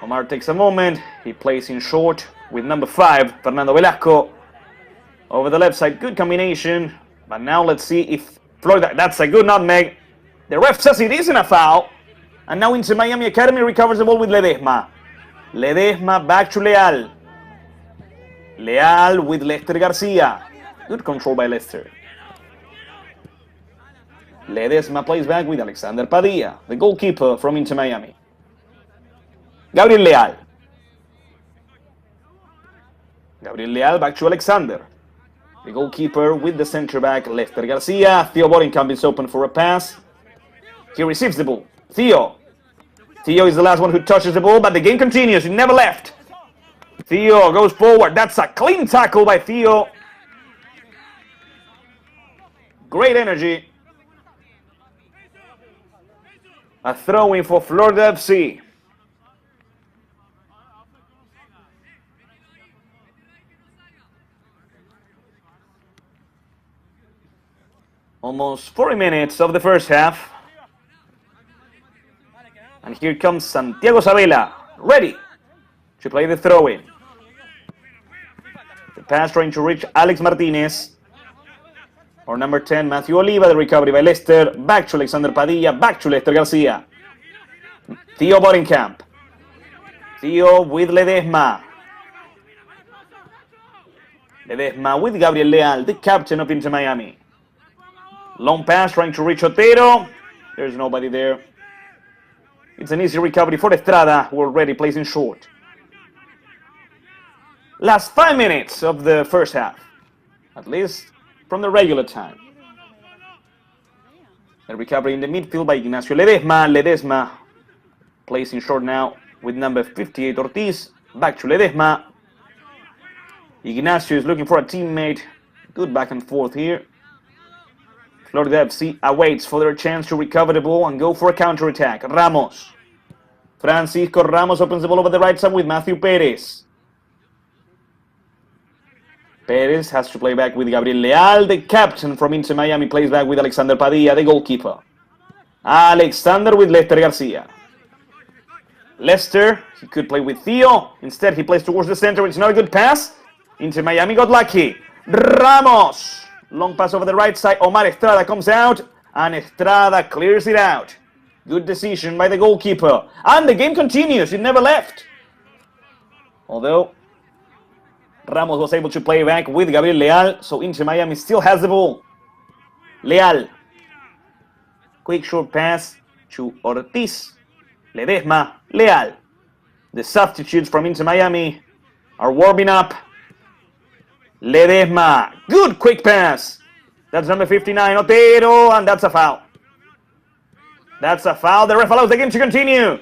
Omar takes a moment. He plays in short with number 5, Fernando Velasco. Over the left side, good combination. But now let's see if Florida, that's a good nutmeg. The ref says it isn't a foul. And now Inter Miami Academy recovers the ball with Ledesma. Ledesma back to Leal. Leal with Lester Garcia. Good control by Lester. Ledesma plays back with Alexander Padilla, the goalkeeper from Inter Miami. Gabriel Leal. Gabriel Leal back to Alexander. The goalkeeper with the center back, Lester Garcia. Theo Bodenkamp is open for a pass. He receives the ball. Theo. Theo is the last one who touches the ball, but the game continues. It never left. Theo goes forward. That's a clean tackle by Theo. Great energy. A throw-in for Florida FC. Almost 40 minutes of the first half. And here comes Santiago Sabela, ready to play the throw-in. The pass trying to reach Alex Martinez. Or number 10, Matthew Oliva. The recovery by Lester. Back to Alexander Padilla. Back to Lester Garcia. Theo Bodenkamp. Theo with Ledesma. Ledesma with Gabriel Leal, the captain of Inter Miami. Long pass trying to reach Otero. There's nobody there. It's an easy recovery for Estrada, who already plays in short. Last 5 minutes of the first half, at least from the regular time. A recovery in the midfield by Ignacio Ledesma. Ledesma plays in short now with number 58 Ortiz. Back to Ledesma. Ignacio is looking for a teammate. Good back and forth here. Florida FC awaits for their chance to recover the ball and go for a counter-attack. Ramos. Francisco Ramos opens the ball over the right side with Matthew Perez. Perez has to play back with Gabriel Leal. The captain from Inter Miami plays back with Alexander Padilla, the goalkeeper. Alexander with Lester Garcia. Lester, he could play with Theo. Instead, he plays towards the center. It's not a good pass. Inter Miami got lucky. Ramos. Long pass over the right side. Omar Estrada comes out, and Estrada clears it out. Good decision by the goalkeeper. And the game continues. It never left. Although Ramos was able to play back with Gabriel Leal, so Inter Miami still has the ball. Leal. Quick short pass to Ortiz. Ledesma. Leal. The substitutes from Inter Miami are warming up. Ledesma. Good quick pass. That's number 59, Otero, and that's a foul. That's a foul. The ref allows the game to continue.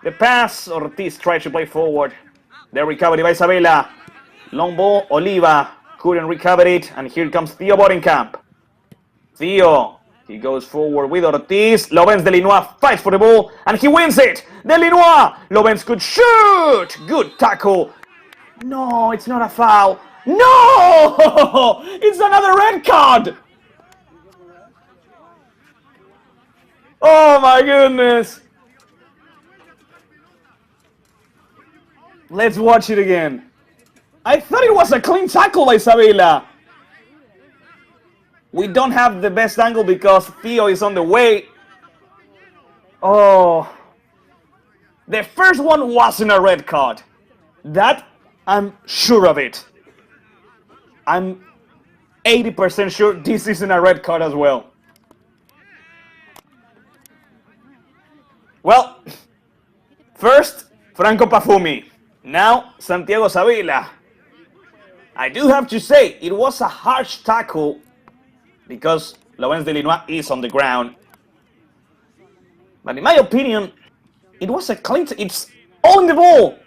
The pass. Ortiz tried to play forward. The recovery by Sabela. Long ball. Oliva couldn't recover it, and here comes Theo Bodenkamp. Theo. He goes forward with Ortiz. Lovens Delinois fights for the ball, and he wins it. Delinois. Lovens could shoot. Good tackle. No, it's not a foul. No! It's another red card! Oh my goodness! Let's watch it again. I thought it was a clean tackle by Sabela. We don't have the best angle because Theo is on the way. Oh. The first one wasn't a red card. That, I'm sure of it. I'm 80% sure this isn't a red card as well. Well, first, Franco Pafumi. Now, Santiago Sabela. I do have to say, it was a harsh tackle because Lovens Delinois is on the ground. But in my opinion, it was a clean... It's all in the ball.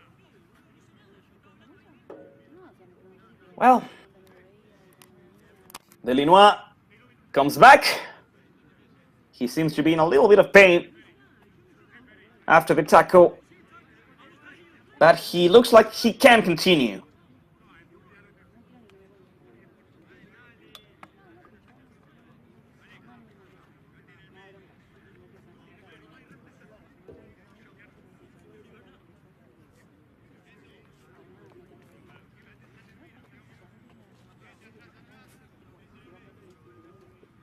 Well... Delinois comes back. He seems to be in a little bit of pain after the tackle, but he looks like he can continue.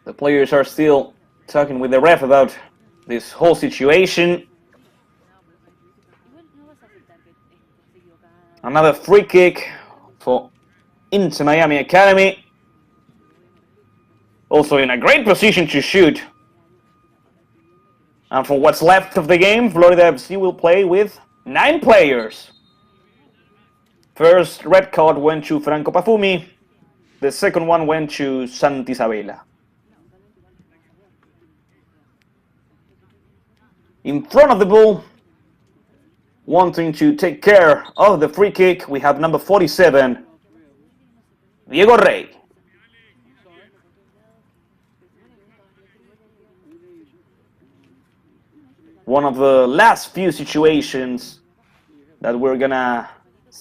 The players are still talking with the ref about this whole situation. Another free kick for Inter Miami Academy. Also in a great position to shoot. And for what's left of the game, Florida FC will play with 9 players. First red card went to Franco Pafumi. The second one went to Santi Sabela. In front of the ball, wanting to take care of the free kick. We have number 47, Diego Rey. One of the last few situations that we're gonna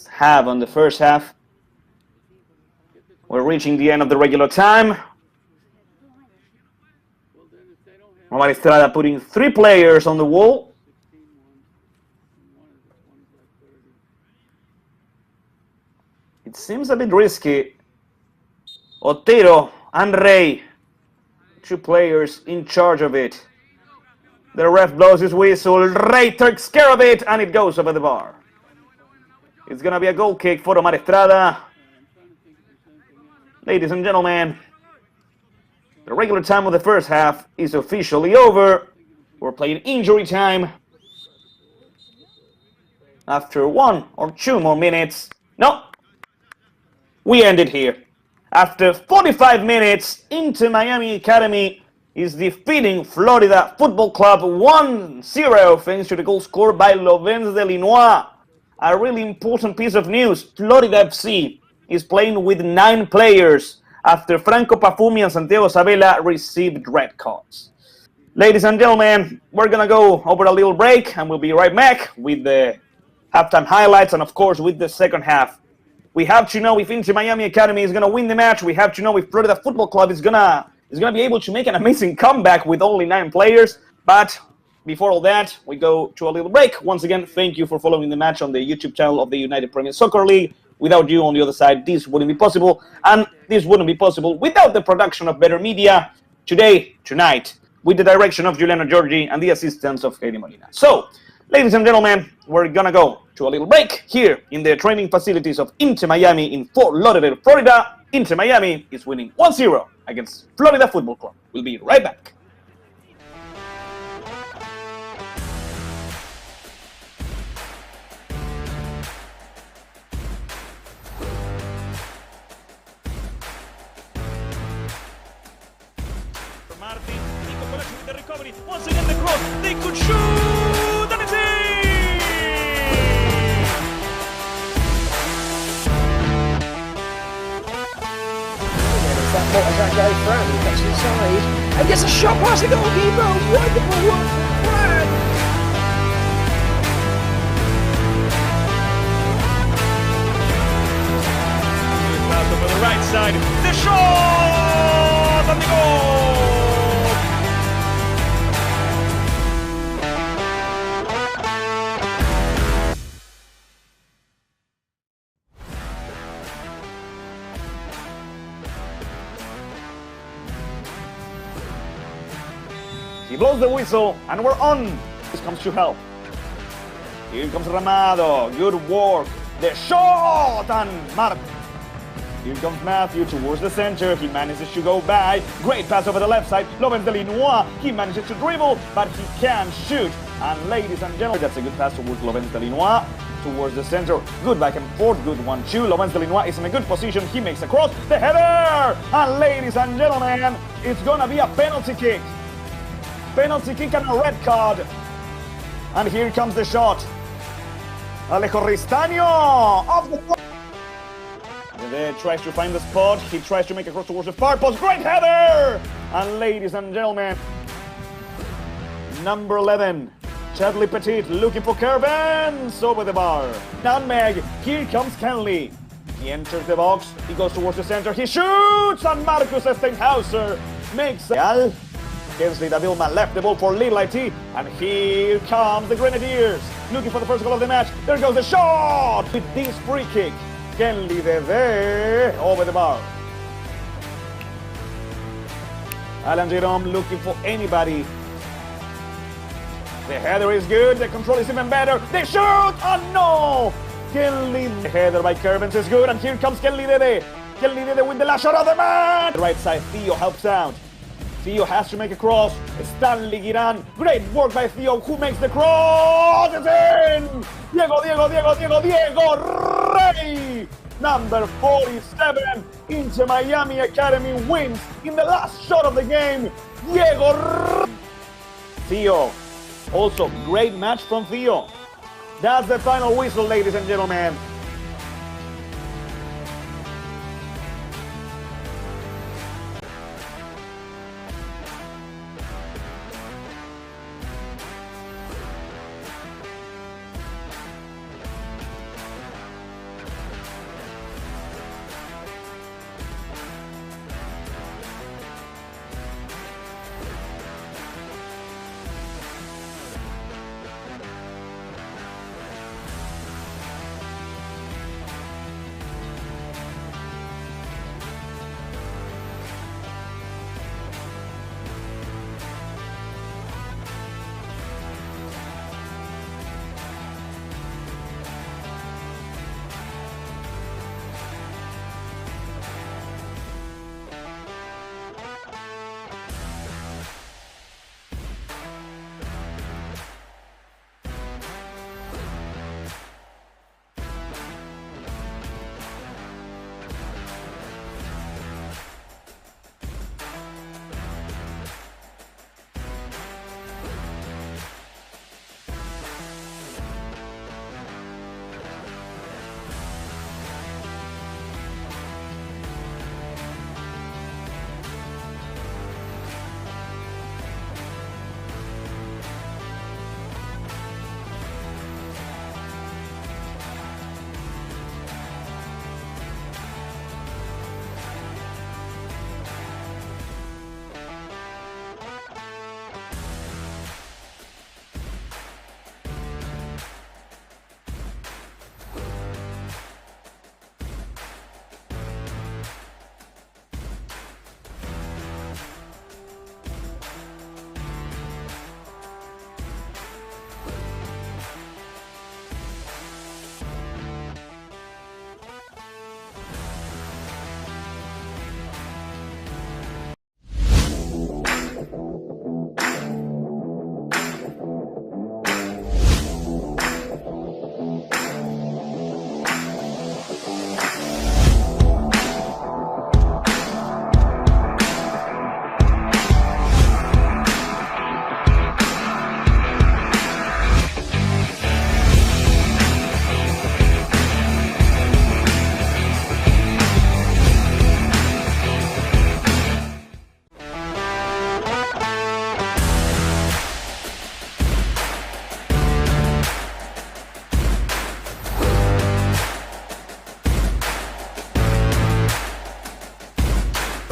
have on the first half. We're reaching the end of the regular time. Omar Estrada putting 3 players on the wall. It seems a bit risky. Otero and Rey, 2 players in charge of it. The ref blows his whistle. Rey takes care of it, and it goes over the bar. It's going to be a goal kick for Omar Estrada. Ladies and gentlemen, the regular time of the first half is officially over. We're playing injury time. After 1 or 2 more minutes. No, we end it here. After 45 minutes, Inter Miami Academy is defeating Florida Football Club 1-0 thanks to the goal scored by Lovens de Linois. A really important piece of news. Florida FC is playing with 9 players after Franco Pafumi and Santiago Sabella received red cards. Ladies and gentlemen, we're going to go over a little break and we'll be right back with the halftime highlights and of course with the second half. We have to know if Inter Miami Academy is going to win the match. We have to know if Florida Football Club is going to be able to make an amazing comeback with only 9 players. But before all that, we go to a little break. Once again, thank you for following the match on the YouTube channel of the United Premier Soccer League. Without you on the other side, this wouldn't be possible. And this wouldn't be possible without the production of Better Media. Tonight, with the direction of Juliano Giorgi and the assistance of Heidi Molina. So, ladies and gentlemen, we're going to go to a little break here in the training facilities of Inter Miami in Fort Lauderdale, Florida. Inter Miami is winning 1-0 against Florida Football Club. We'll be right back. Martin, Nico Colasci with the recovery. Once again the cross. They could shoot, and it's in! As that goes through, he gets inside and gets a shot past the goalkeeper. Wonderful one from Brad. Pass over the right side. The shot and the goal. He blows the whistle, and we're on. This comes to help. Here comes Ramado. Good work. The shot, and Mark. Here comes Matthew towards the center. He manages to go by. Great pass over the left side. Lovens de Linois. He manages to dribble, but he can't shoot. And ladies and gentlemen, that's a good pass towards Lovens de Linois. Towards the center. Good back and forth. Good 1-2. Lovens de Linois is in a good position. He makes a cross. The header! And ladies and gentlemen, it's going to be a penalty kick. Penalty kick and a red card. And here comes the shot. Alejo Ristaño off the top. There tries to find the spot. He tries to make a cross towards the far post. Great header! And ladies and gentlemen, number 11, Chadley Petit looking for Kervens over the bar. Nutmeg. Here comes Kenley. He enters the box. He goes towards the center. He shoots, and Marcus Stenhauser makes a Kensley Davilma left the ball for Little IT, and here comes the Grenadiers, looking for the first goal of the match. There goes the shot! With this free kick, Kenley Dede over the bar. Alan Jerome looking for anybody. The header is good, the control is even better. They shoot! Oh no! Kenley, the header by Kervens is good, and here comes Kenley Dede. Kenley Dede with the last shot of the match! The right side, Theo helps out. Theo has to make a cross. Stanley Giran. Great work by Theo, who makes the cross. It's in! Diego Rey! Number 47, Inter Miami Academy wins in the last shot of the game. Diego Rey! Theo. Also, great match from Theo. That's the final whistle, ladies and gentlemen.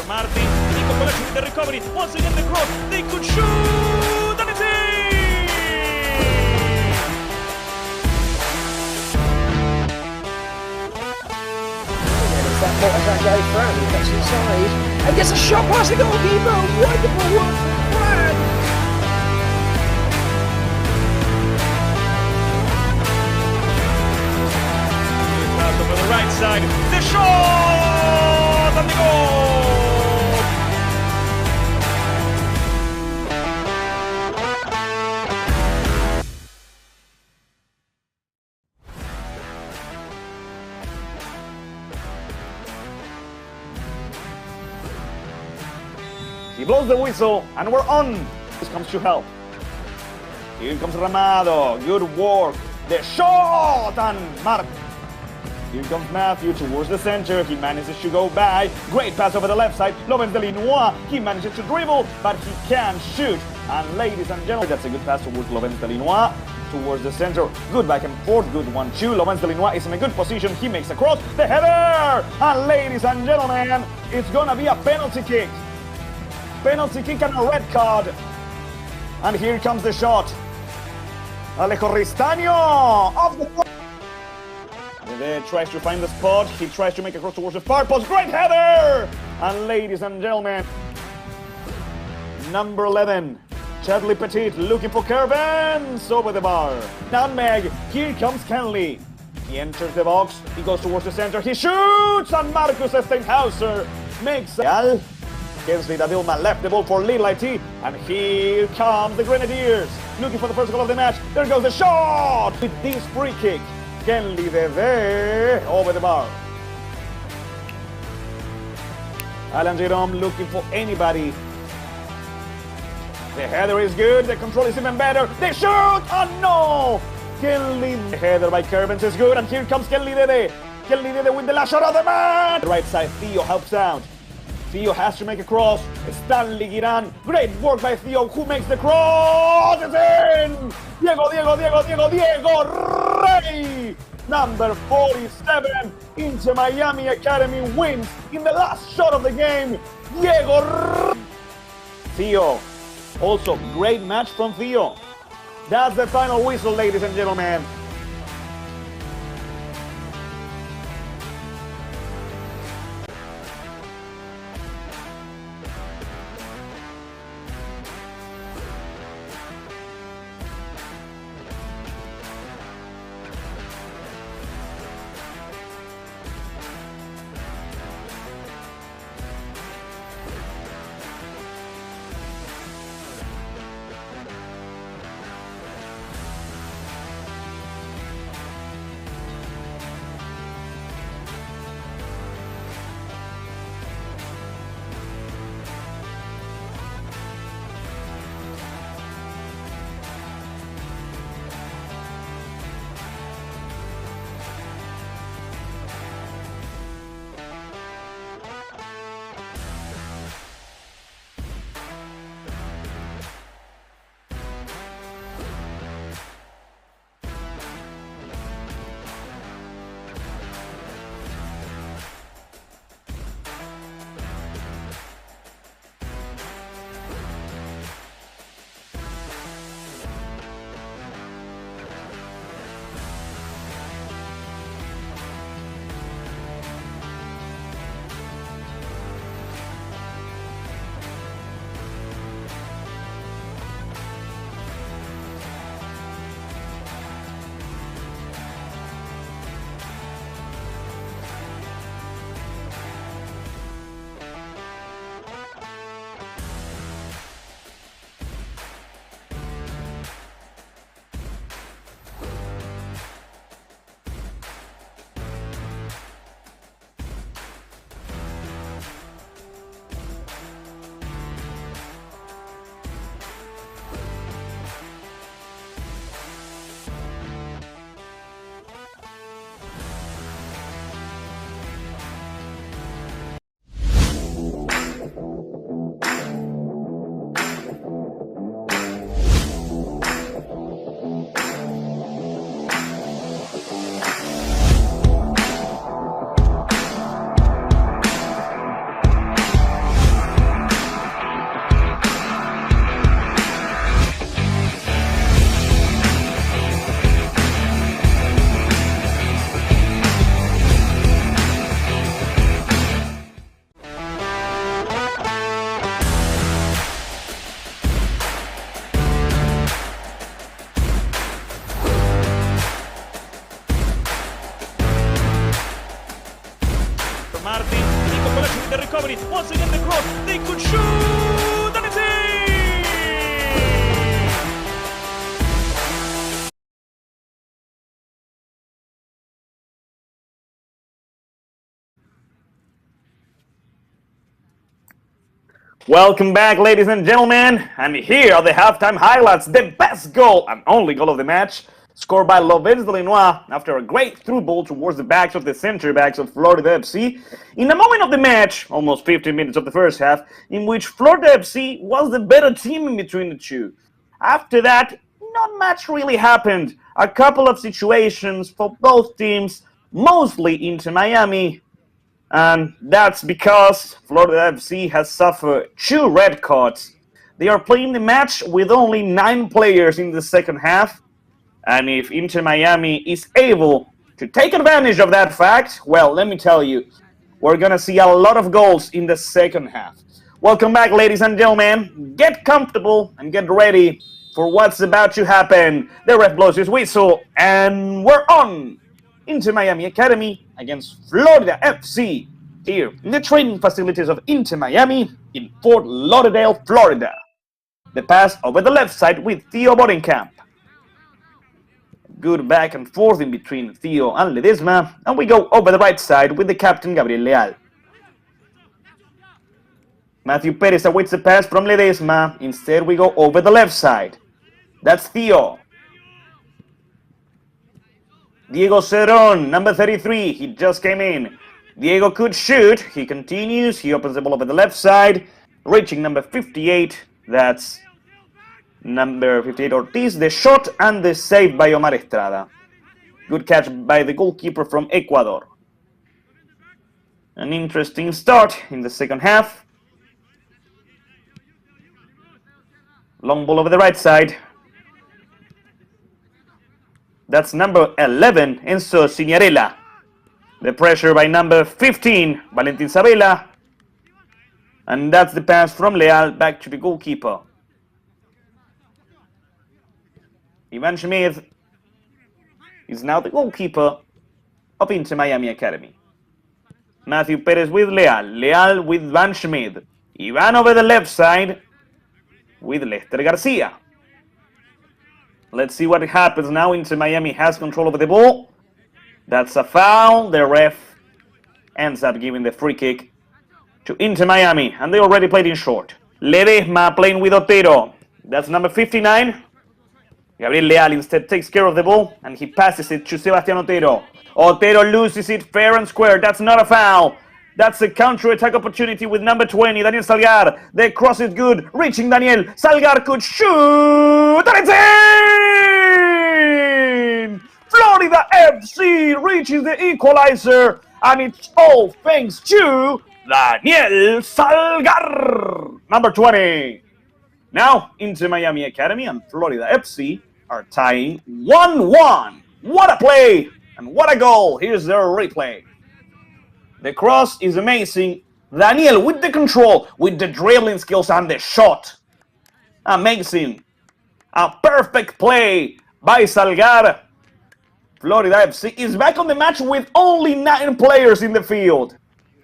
Martin, Nico Coletti with the recovery, once again the cross, they could shoot, and it's in! That motor guy Fran, he cuts inside and gets a shot past the goalkeeper. Wonderful work from Fran. Pass over the right side, the shot and the goal! He blows the whistle, and we're on. This comes to help. Here comes Ramado. Good work. The shot, and Mark. Here comes Matthew towards the center. He manages to go by. Great pass over the left side. Lopez de Linois. He manages to dribble, but he can't shoot. And ladies and gentlemen, that's a good pass towards Lopez de Linois. Towards the center. Good back and forth. Good 1-2. Lopez de Linois is in a good position. He makes a cross. The header. And ladies and gentlemen, it's gonna be a penalty kick. Penalty kick and a red card. And here comes the shot. Alejo Ristaño off the post. Dede tries to find the spot. He tries to make a cross towards the far post. Great header! And ladies and gentlemen, number 11, Chadley Petit looking for Kervens over the bar. Nutmeg. Here comes Kenley. He enters the box. He goes towards the center. He shoots, and Marcus Steinhauser makes a... Kensley Davilma left the ball for Little IT, and here comes the Grenadiers, looking for the first goal of the match. There goes the shot! With this free kick, Kenley Dede over the bar. Alan Jerome looking for anybody. The header is good, the control is even better. They shoot! Oh no! Kenley. Header by Kerbens is good, and here comes Kenley Dede. Kenley Dede with the last shot of the match. Right side, Theo helps out. Theo has to make a cross. Stanley Giran. Great work by Theo, who makes the cross. It's in! Diego Rey! Number 47, Inter Miami Academy wins in the last shot of the game. Diego Rey! Theo. Also, great match from Theo. That's the final whistle, ladies and gentlemen. Martin, Nico Coletti with the recovery. Once again the cross. They could shoot, and it's in! Welcome back, ladies and gentlemen, and here are the halftime highlights. The best goal and only goal of the match, scored by Lorenz de Lenoir after a great through ball towards the backs of the center backs of Florida FC in a moment of the match, almost 15 minutes of the first half, in which Florida FC was the better team in between the two. After that, not much really happened. A couple of situations for both teams, mostly Inter Miami, and that's because Florida FC has suffered 2 red cards. They are playing the match with only 9 players in the second half, and if Inter Miami is able to take advantage of that fact, well, let me tell you, we're going to see a lot of goals in the second half. Welcome back, ladies and gentlemen. Get comfortable and get ready for what's about to happen. The ref blows his whistle, and we're on! Inter Miami Academy against Florida FC here in the training facilities of Inter Miami in Fort Lauderdale, Florida. The pass over the left side with Theo Bodenkamp. Good back and forth in between Theo and Ledesma, and we go over the right side with the captain Gabriel Leal. Matthew Perez awaits the pass from Ledesma. Instead we go over the left side. That's Theo. Diego Cerón, number 33, he just came in. Diego could shoot, he continues, he opens the ball over the left side, reaching number 58, that's number 58 Ortiz, the shot and the save by Omar Estrada. Good catch by the goalkeeper from Ecuador. An interesting start in the second half. Long ball over the right side. That's number 11, Enzo Signorella. The pressure by number 15, Valentin Sabela. And that's the pass from Leal back to the goalkeeper. Ivan Schmid is now the goalkeeper of Inter Miami Academy. Matthew Perez with Leal. Leal with Van Schmid. Ivan over the left side with Lester Garcia. Let's see what happens now. Inter Miami has control over the ball. That's a foul. The ref ends up giving the free kick to Inter Miami, and they already played in short. Ledesma playing with Otero. That's number 59. Gabriel Leal instead takes care of the ball, and he passes it to Sebastián Otero. Otero loses it fair and square. That's not a foul. That's a counter-attack opportunity with number 20, Daniel Salgar. The cross is good, reaching Daniel. Salgar could shoot, and it's in! Florida FC reaches the equalizer, and it's all thanks to Daniel Salgar, number 20. Now, Inter Miami Academy and Florida FC are tying 1-1. What a play, and what a goal. Here's their replay. The cross is amazing. Daniel with the control, with the dribbling skills and the shot. Amazing. A perfect play by Salgar. Florida FC is back on the match with only 9 players in the field.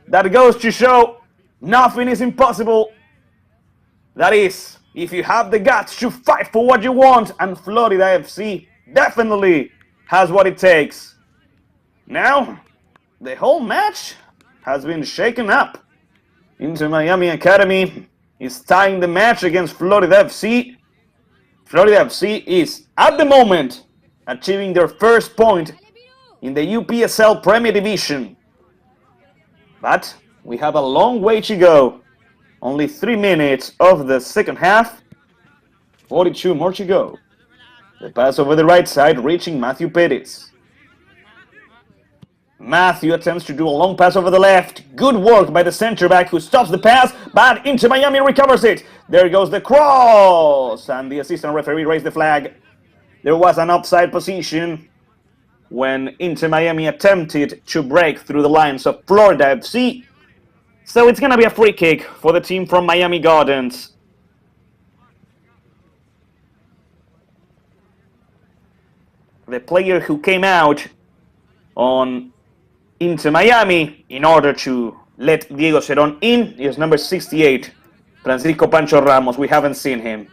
That goes to show nothing is impossible. That is, if you have the guts to fight for what you want, and Florida FC definitely has what it takes. Now, the whole match has been shaken up. Inter Miami Academy is tying the match against Florida FC. Florida FC is, at the moment, achieving their first point in the UPSL Premier Division. But we have a long way to go. Only 3 minutes of the second half. 42 more to go. The pass over the right side, reaching Matthew Perez. Matthew attempts to do a long pass over the left. Good work by the center back who stops the pass, but Inter Miami recovers it. There goes the cross, and the assistant referee raised the flag. There was an offside position when Inter Miami attempted to break through the lines of Florida FC. So it's going to be a free kick for the team from Miami Gardens. The player who came out on Inter Miami in order to let Diego Cerón in is number 68, Francisco Pancho Ramos. We haven't seen him.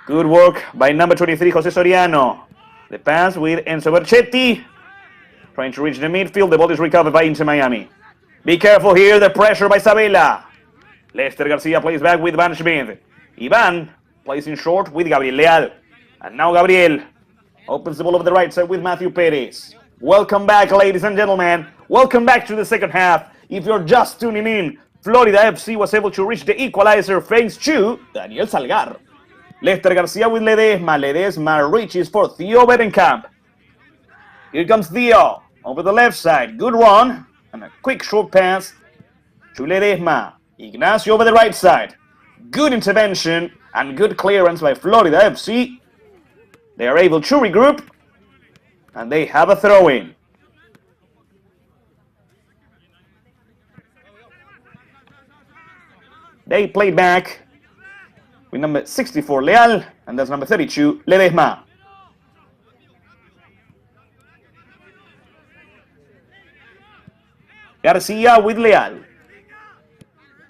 Good work by number 23, Jose Soriano. The pass with Enzo Berchetti. Trying to reach the midfield. The ball is recovered by Inter Miami. Be careful here. The pressure by Sabela. Lester Garcia plays back with Van Schmid. Ivan plays in short with Gabriel Leal. And now Gabriel opens the ball over the right side with Matthew Perez. Welcome back, ladies and gentlemen. Welcome back to the second half. If you're just tuning in, Florida FC was able to reach the equalizer thanks to Daniel Salgar. Lester Garcia with Ledesma. Ledesma reaches for Theo Berenkamp. Here comes Theo over the left side. Good run and a quick short pass to Ledesma. Ignacio over the right side. Good intervention and good clearance by Florida FC. They are able to regroup, and they have a throw-in. They played back with number 64, Leal, and that's number 32, Ledesma. Garcia with Leal.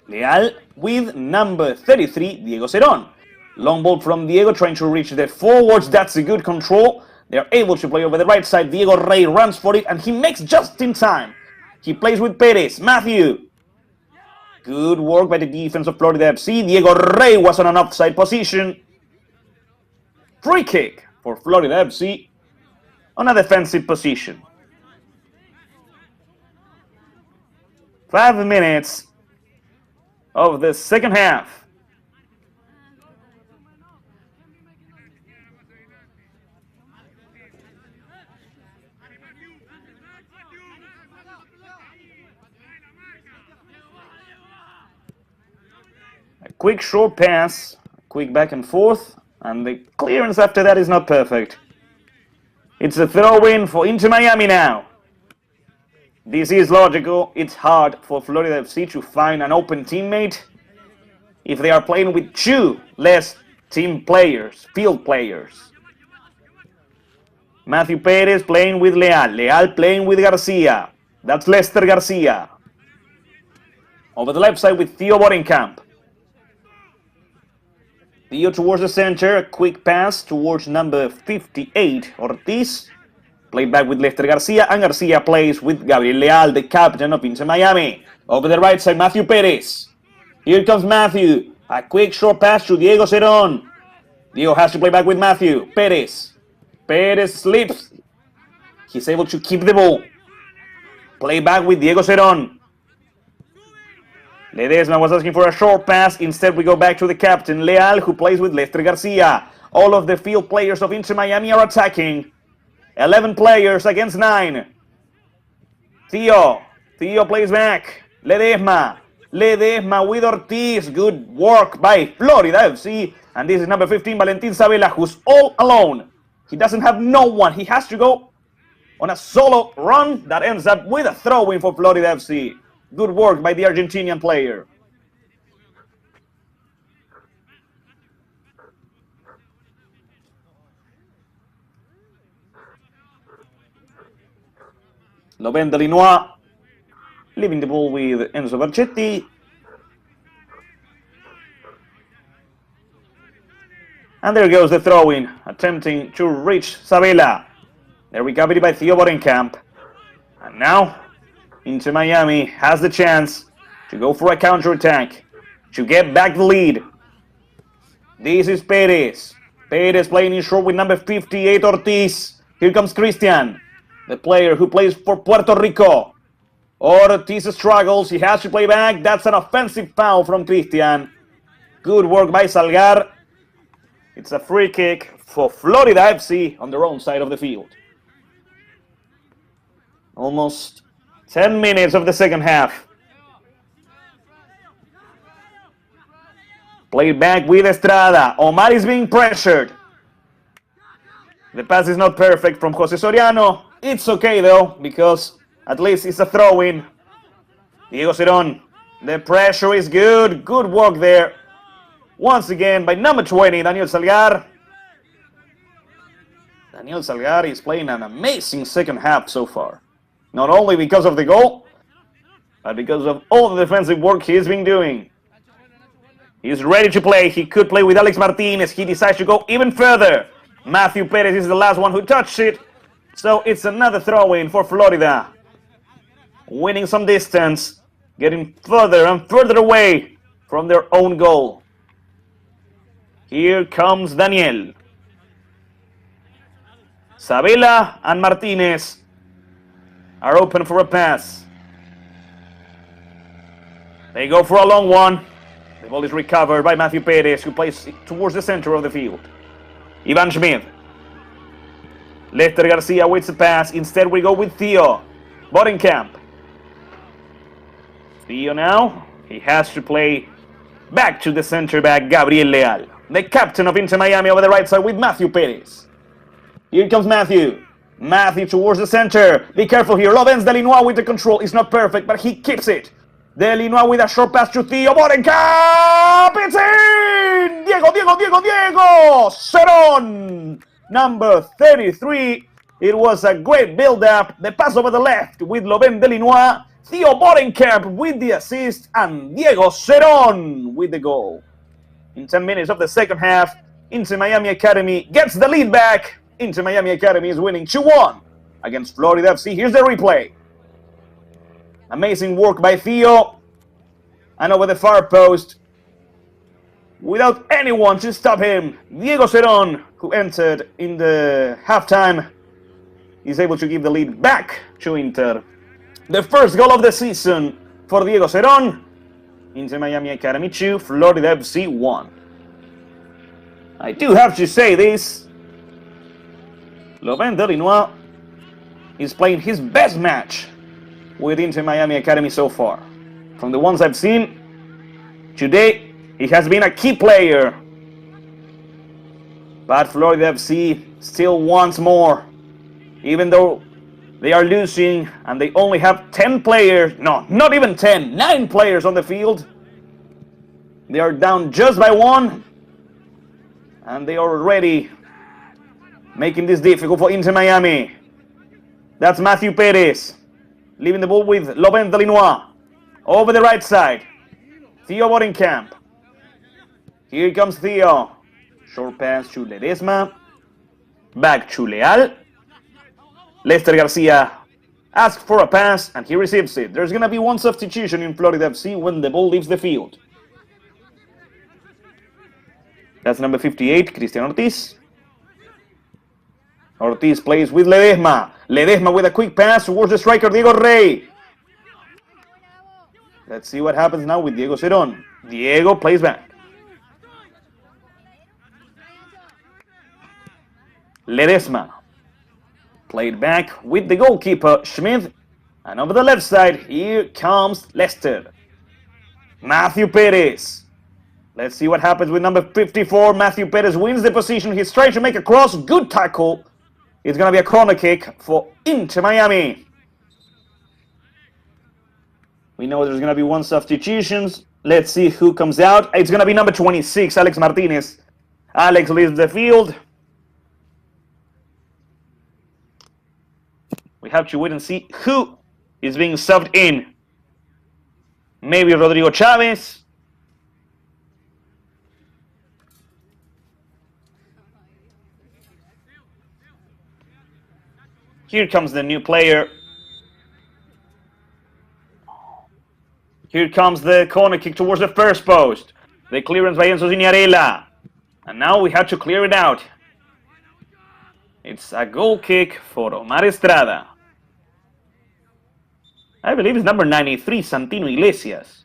Leal with number 33, Diego Cerón. Long ball from Diego trying to reach the forwards. That's a good control. They're able to play over the right side. Diego Rey runs for it, and he makes just in time. He plays with Perez. Matthew. Good work by the defense of Florida FC. Diego Rey was on an offside position. Free kick for Florida FC. on a defensive position. 5 minutes of the second half. A quick short pass, quick back and forth, and the clearance after that is not perfect. It's a throw-in for Inter Miami now. This is logical. It's hard for Florida FC to find an open teammate if they are playing with two less team players, field players. Matthew Perez playing with Leal. Leal playing with Garcia. That's Lester Garcia. Over the left side with Theo Bodenkamp. Theo towards the center, a quick pass towards number 58, Ortiz. Played back with Lester Garcia, and Garcia plays with Gabriel Leal, the captain of Inter Miami. Over the right side, Matthew Perez. Here comes Matthew. A quick short pass to Diego Cerón. Diego has to play back with Matthew. Perez. Perez slips. He's able to keep the ball. Play back with Diego Cerón. Ledesma was asking for a short pass. Instead, we go back to the captain, Leal, who plays with Lester Garcia. All of the field players of Inter Miami are attacking. 11 players against 9. Theo plays back. Ledesma with Ortiz. Good work by Florida FC. And this is number 15, Valentin Sabela, who's all alone. He doesn't have no one. He has to go on a solo run that ends up with a throw-in for Florida FC. Good work by the Argentinian player. Loben Delinois leaving the ball with Enzo Bercetti. And there goes the throw-in, attempting to reach Sabela. There recovered by Theo Bodenkamp. And now, Inter Miami has the chance to go for a counter-attack, to get back the lead. This is Perez. Perez playing in short with number 58, Ortiz. Here comes Christian, the player who plays for Puerto Rico. Ortiz struggles. He has to play back. That's an offensive foul from Christian. Good work by Salgar. It's a free kick for Florida FC on their own side of the field. Almost 10 minutes of the second half. Played back with Estrada. Omar is being pressured. The pass is not perfect from Jose Soriano. It's okay though, because at least it's a throw-in. Diego Cerón. The pressure is good. Good work there. Once again by number 20, Daniel Salgar. Daniel Salgar is playing an amazing second half so far. Not only because of the goal, but because of all the defensive work he's been doing. He's ready to play. He could play with Alex Martinez. He decides to go even further. Matthew Perez is the last one who touched it. So it's another throw-in for Florida. Winning some distance. Getting further and further away from their own goal. Here comes Daniel. Sabela and Martinez are open for a pass. They go for a long one. The ball is recovered by Matthew Perez, who plays towards the center of the field. Ivan Schmidt. Lester Garcia waits the pass. Instead, we go with Theo Bodenkamp. Theo now. He has to play back to the center back, Gabriel Leal, the captain of Inter Miami, over the right side with Matthew Perez. Here comes Matthew. Matthew towards the center. Be careful here. Lorenz Delinois with the control. It's not perfect, but he keeps it. Delinois with a short pass to Theo Bodenkamp. It's in! Diego Cerón, number 33. It was a great build-up. The pass over the left with Loben Delinois. Theo Bodenkamp with the assist. And Diego Cerón with the goal. In 10 minutes of the second half, Inter Miami Academy gets the lead back. Inter Miami Academy is winning 2-1 against Florida FC. Here's the replay. Amazing work by Theo. And over the far post, without anyone to stop him, Diego Cerón, who entered in the halftime is able to give the lead back to Inter. The first goal of the season for Diego Cerón. Inter Miami Academy 2, Florida FC 1. I do have to say this. Laurent Delinois is playing his best match with Inter Miami Academy so far. From the ones I've seen, today he has been a key player. But Florida FC still wants more. Even though they are losing and they only have 10 players, no, not even 10, 9 players on the field. They are down just by 1. And they are already making this difficult for Inter Miami. That's Matthew Perez, leaving the ball with Laurent Delinois. Over the right side, Theo Bodenkamp. Here comes Theo. Short pass to Ledesma. Back to Leal. Lester Garcia asks for a pass and he receives it. There's going to be one substitution in Florida FC when the ball leaves the field. That's number 58, Cristian Ortiz. Ortiz plays with Ledesma. Ledesma with a quick pass towards the striker Diego Rey. Let's see what happens now with Diego Cerón. Diego plays back. Ledesma played back with the goalkeeper Schmidt. And over the left side, here comes Lester. Matthew Perez. Let's see what happens with number 54. Matthew Perez wins the position. He's trying to make a cross. Good tackle. It's going to be a corner kick for Inter Miami. We know there's going to be one substitution. Let's see who comes out. It's going to be number 26, Alex Martinez. Alex leaves the field. We have to wait and see who is being subbed in. Maybe Rodrigo Chavez. Here comes the new player. Here comes the corner kick towards the first post. The clearance by Enzo Zignarella. And now we have to clear it out. It's a goal kick for Omar Estrada. I believe it's number 93, Santino Iglesias.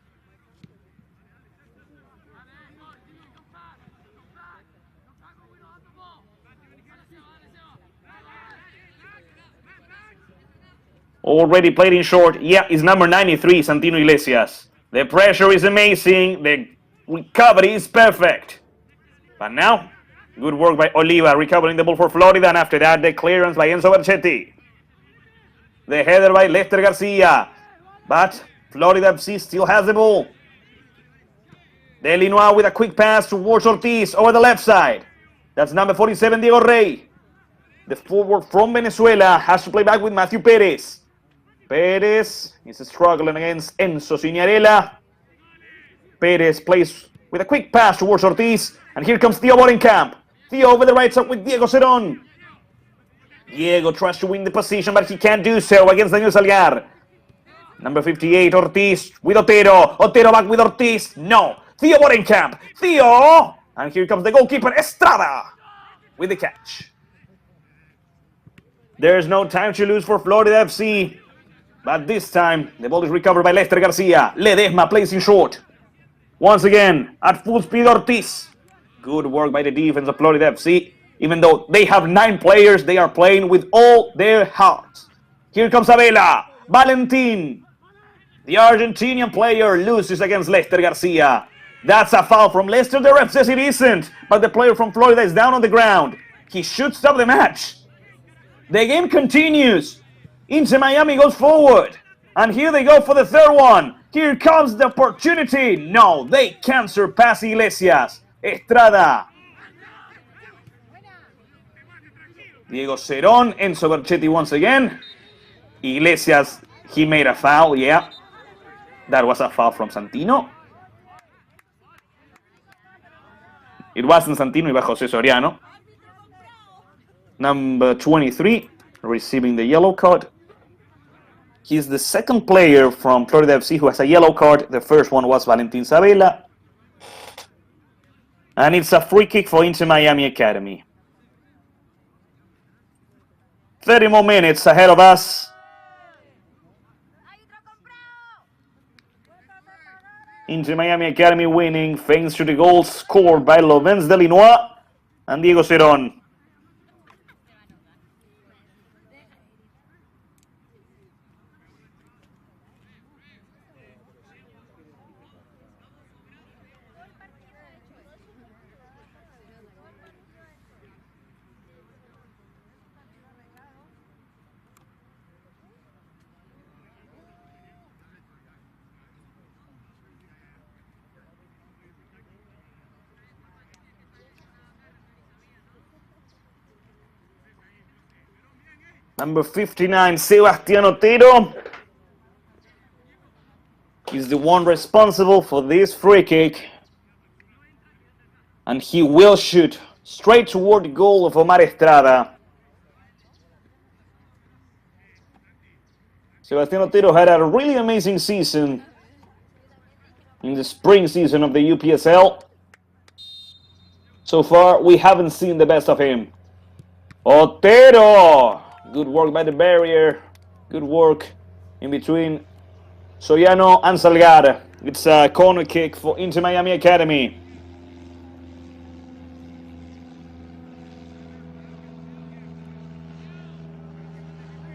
Already played in short. Yeah, it's number 93, Santino Iglesias. The pressure is amazing. The recovery is perfect. But now, good work by Oliva, recovering the ball for Florida. And after that, the clearance by Enzo Berchetti. The header by Lester Garcia. But Florida FC still has the ball. Delinois with a quick pass towards Ortiz over the left side. That's number 47, Diego Rey. The forward from Venezuela has to play back with Matthew Perez. Perez is struggling against Enzo Zignarella. Perez plays with a quick pass towards Ortiz. And here comes Theo Bodenkamp. Theo over the right side with Diego Cerón. Diego tries to win the position, but he can't do so against Daniel Salgar. Number 58, Ortiz with Otero. Otero back with Ortiz. No. Theo Bodenkamp. Theo. And here comes the goalkeeper, Estrada, with the catch. There's no time to lose for Florida FC. But this time, the ball is recovered by Lester Garcia. Ledesma plays in short. Once again, at full speed, Ortiz. Good work by the defense of Florida FC. Even though they have 9 players, they are playing with all their hearts. Here comes Abela. Valentin. The Argentinian player loses against Lester Garcia. That's a foul from Lester. The ref says it isn't. But the player from Florida is down on the ground. He should stop the match. The game continues. Inter Miami goes forward. And here they go for the third one. Here comes the opportunity. No, they can't surpass Iglesias. Estrada. Diego Cerón. Enzo Berchetti once again. Iglesias, he made a foul, yeah. That was a foul from Santino. It wasn't Santino, it was José Soriano. Number 23, receiving the yellow card. He's the second player from Florida FC who has a yellow card. The first one was Valentin Sabela. And it's a free kick for Inter Miami Academy. 30 more minutes ahead of us. Inter Miami Academy winning thanks to the goals scored by Lovens de Linois and Diego Cerón. Number 59, Sebastián Otero, is the one responsible for this free kick. And he will shoot straight toward the goal of Omar Estrada. Sebastián Otero had a really amazing season in the spring season of the UPSL. So far, we haven't seen the best of him. Otero! Good work by the barrier. Good work in between Soriano and Salgar. It's a corner kick for Inter Miami Academy.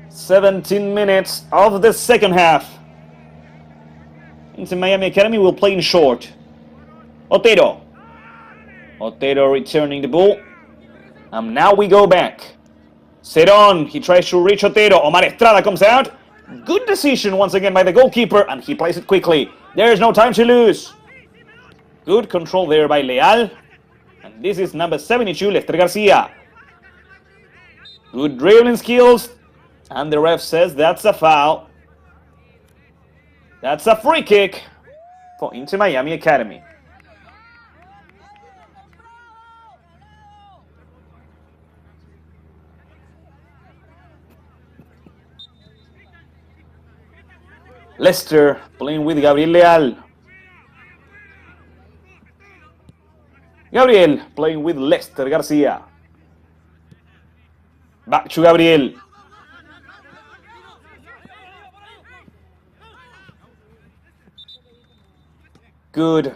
"17 minutes of the second half. Inter Miami Academy will play in short. Otero. Otero returning the ball. And now we go back. Cerón, he tries to reach Otero. Omar Estrada comes out. Good decision once again by the goalkeeper, and he plays it quickly. There's no time to lose. Good control there by Leal. And this is number 72, Lester Garcia. Good dribbling skills. And the ref says that's a foul. That's a free kick for Inter Miami Academy. Leicester playing with Gabriel Leal. Gabriel playing with Lester Garcia. Back to Gabriel. Good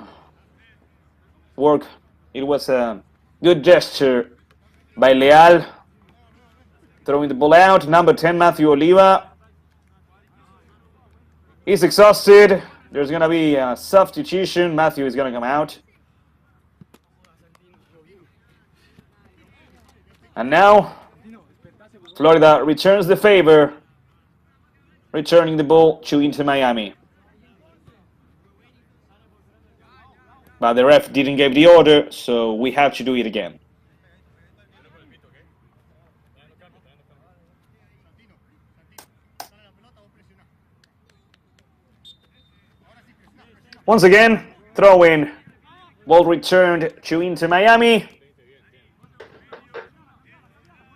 work. It was a good gesture by Leal. Throwing the ball out. Number 10, Matthew Oliva. He's exhausted. There's going to be a substitution. Matthew is going to come out. And now, Florida returns the favor, returning the ball to Inter Miami. But the ref didn't give the order, so we have to do it again. Once again, throw in. Ball returned to Inter Miami.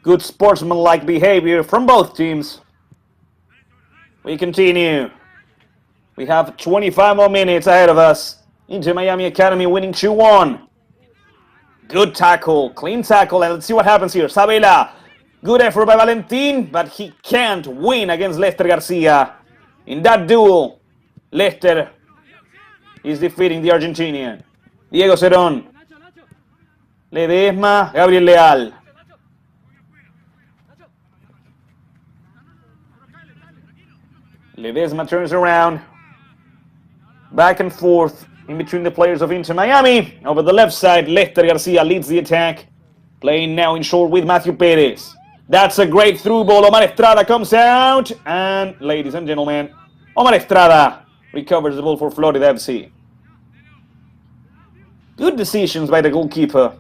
Good sportsmanlike behavior from both teams. We continue. We have 25 more minutes ahead of us. Inter Miami Academy winning 2-1. Good tackle, clean tackle, and let's see what happens here. Sabela, good effort by Valentin, but he can't win against Lester Garcia. In that duel, Lester is defeating the Argentinian. Diego Cerón. Ledesma, Gabriel Leal. Ledesma turns around. Back and forth in between the players of Inter Miami. Over the left side, Lester Garcia leads the attack. Playing now in short with Matthew Perez. That's a great through ball. Omar Estrada comes out. And, ladies and gentlemen, Omar Estrada recovers the ball for Florida FC. Good decisions by the goalkeeper.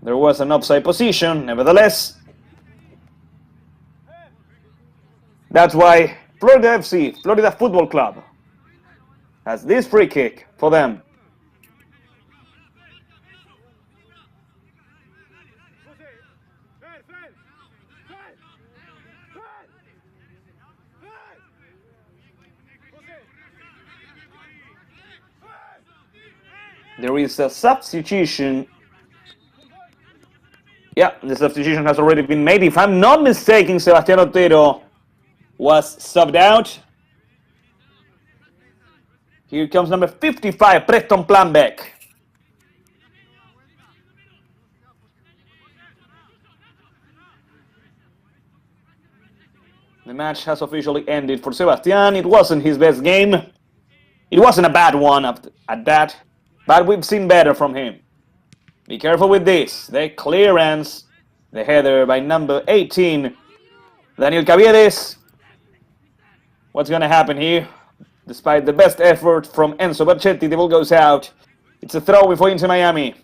There was an offside position, nevertheless. That's why Florida FC, Florida Football Club, has this free kick for them. There is a substitution Yeah, the substitution has already been made. If I'm not mistaken, Sebastián Otero was subbed out. Here comes number 55, Preston Planbeck. The match has officially ended for Sebastián. It wasn't his best game. It wasn't a bad one at that, but we've seen better from him. Be careful with this. The clearance, the header by number 18, Daniel Caviedes. What's going to happen here? Despite the best effort from Enzo Bacchetti, the ball goes out. It's a throw for Inter Miami.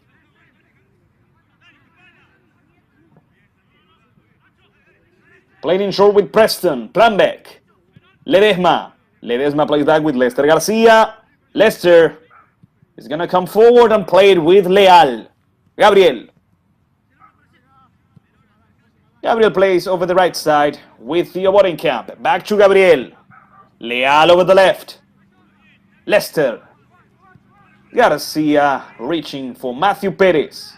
Played in short with Preston, Planbeck, Ledesma. Ledesma plays back with Lester Garcia. Lester is going to come forward and play it with Leal. Gabriel. Gabriel plays over the right side with Theo Bodenkamp. Back to Gabriel. Leal over the left. Lester. Garcia reaching for Matthew Perez.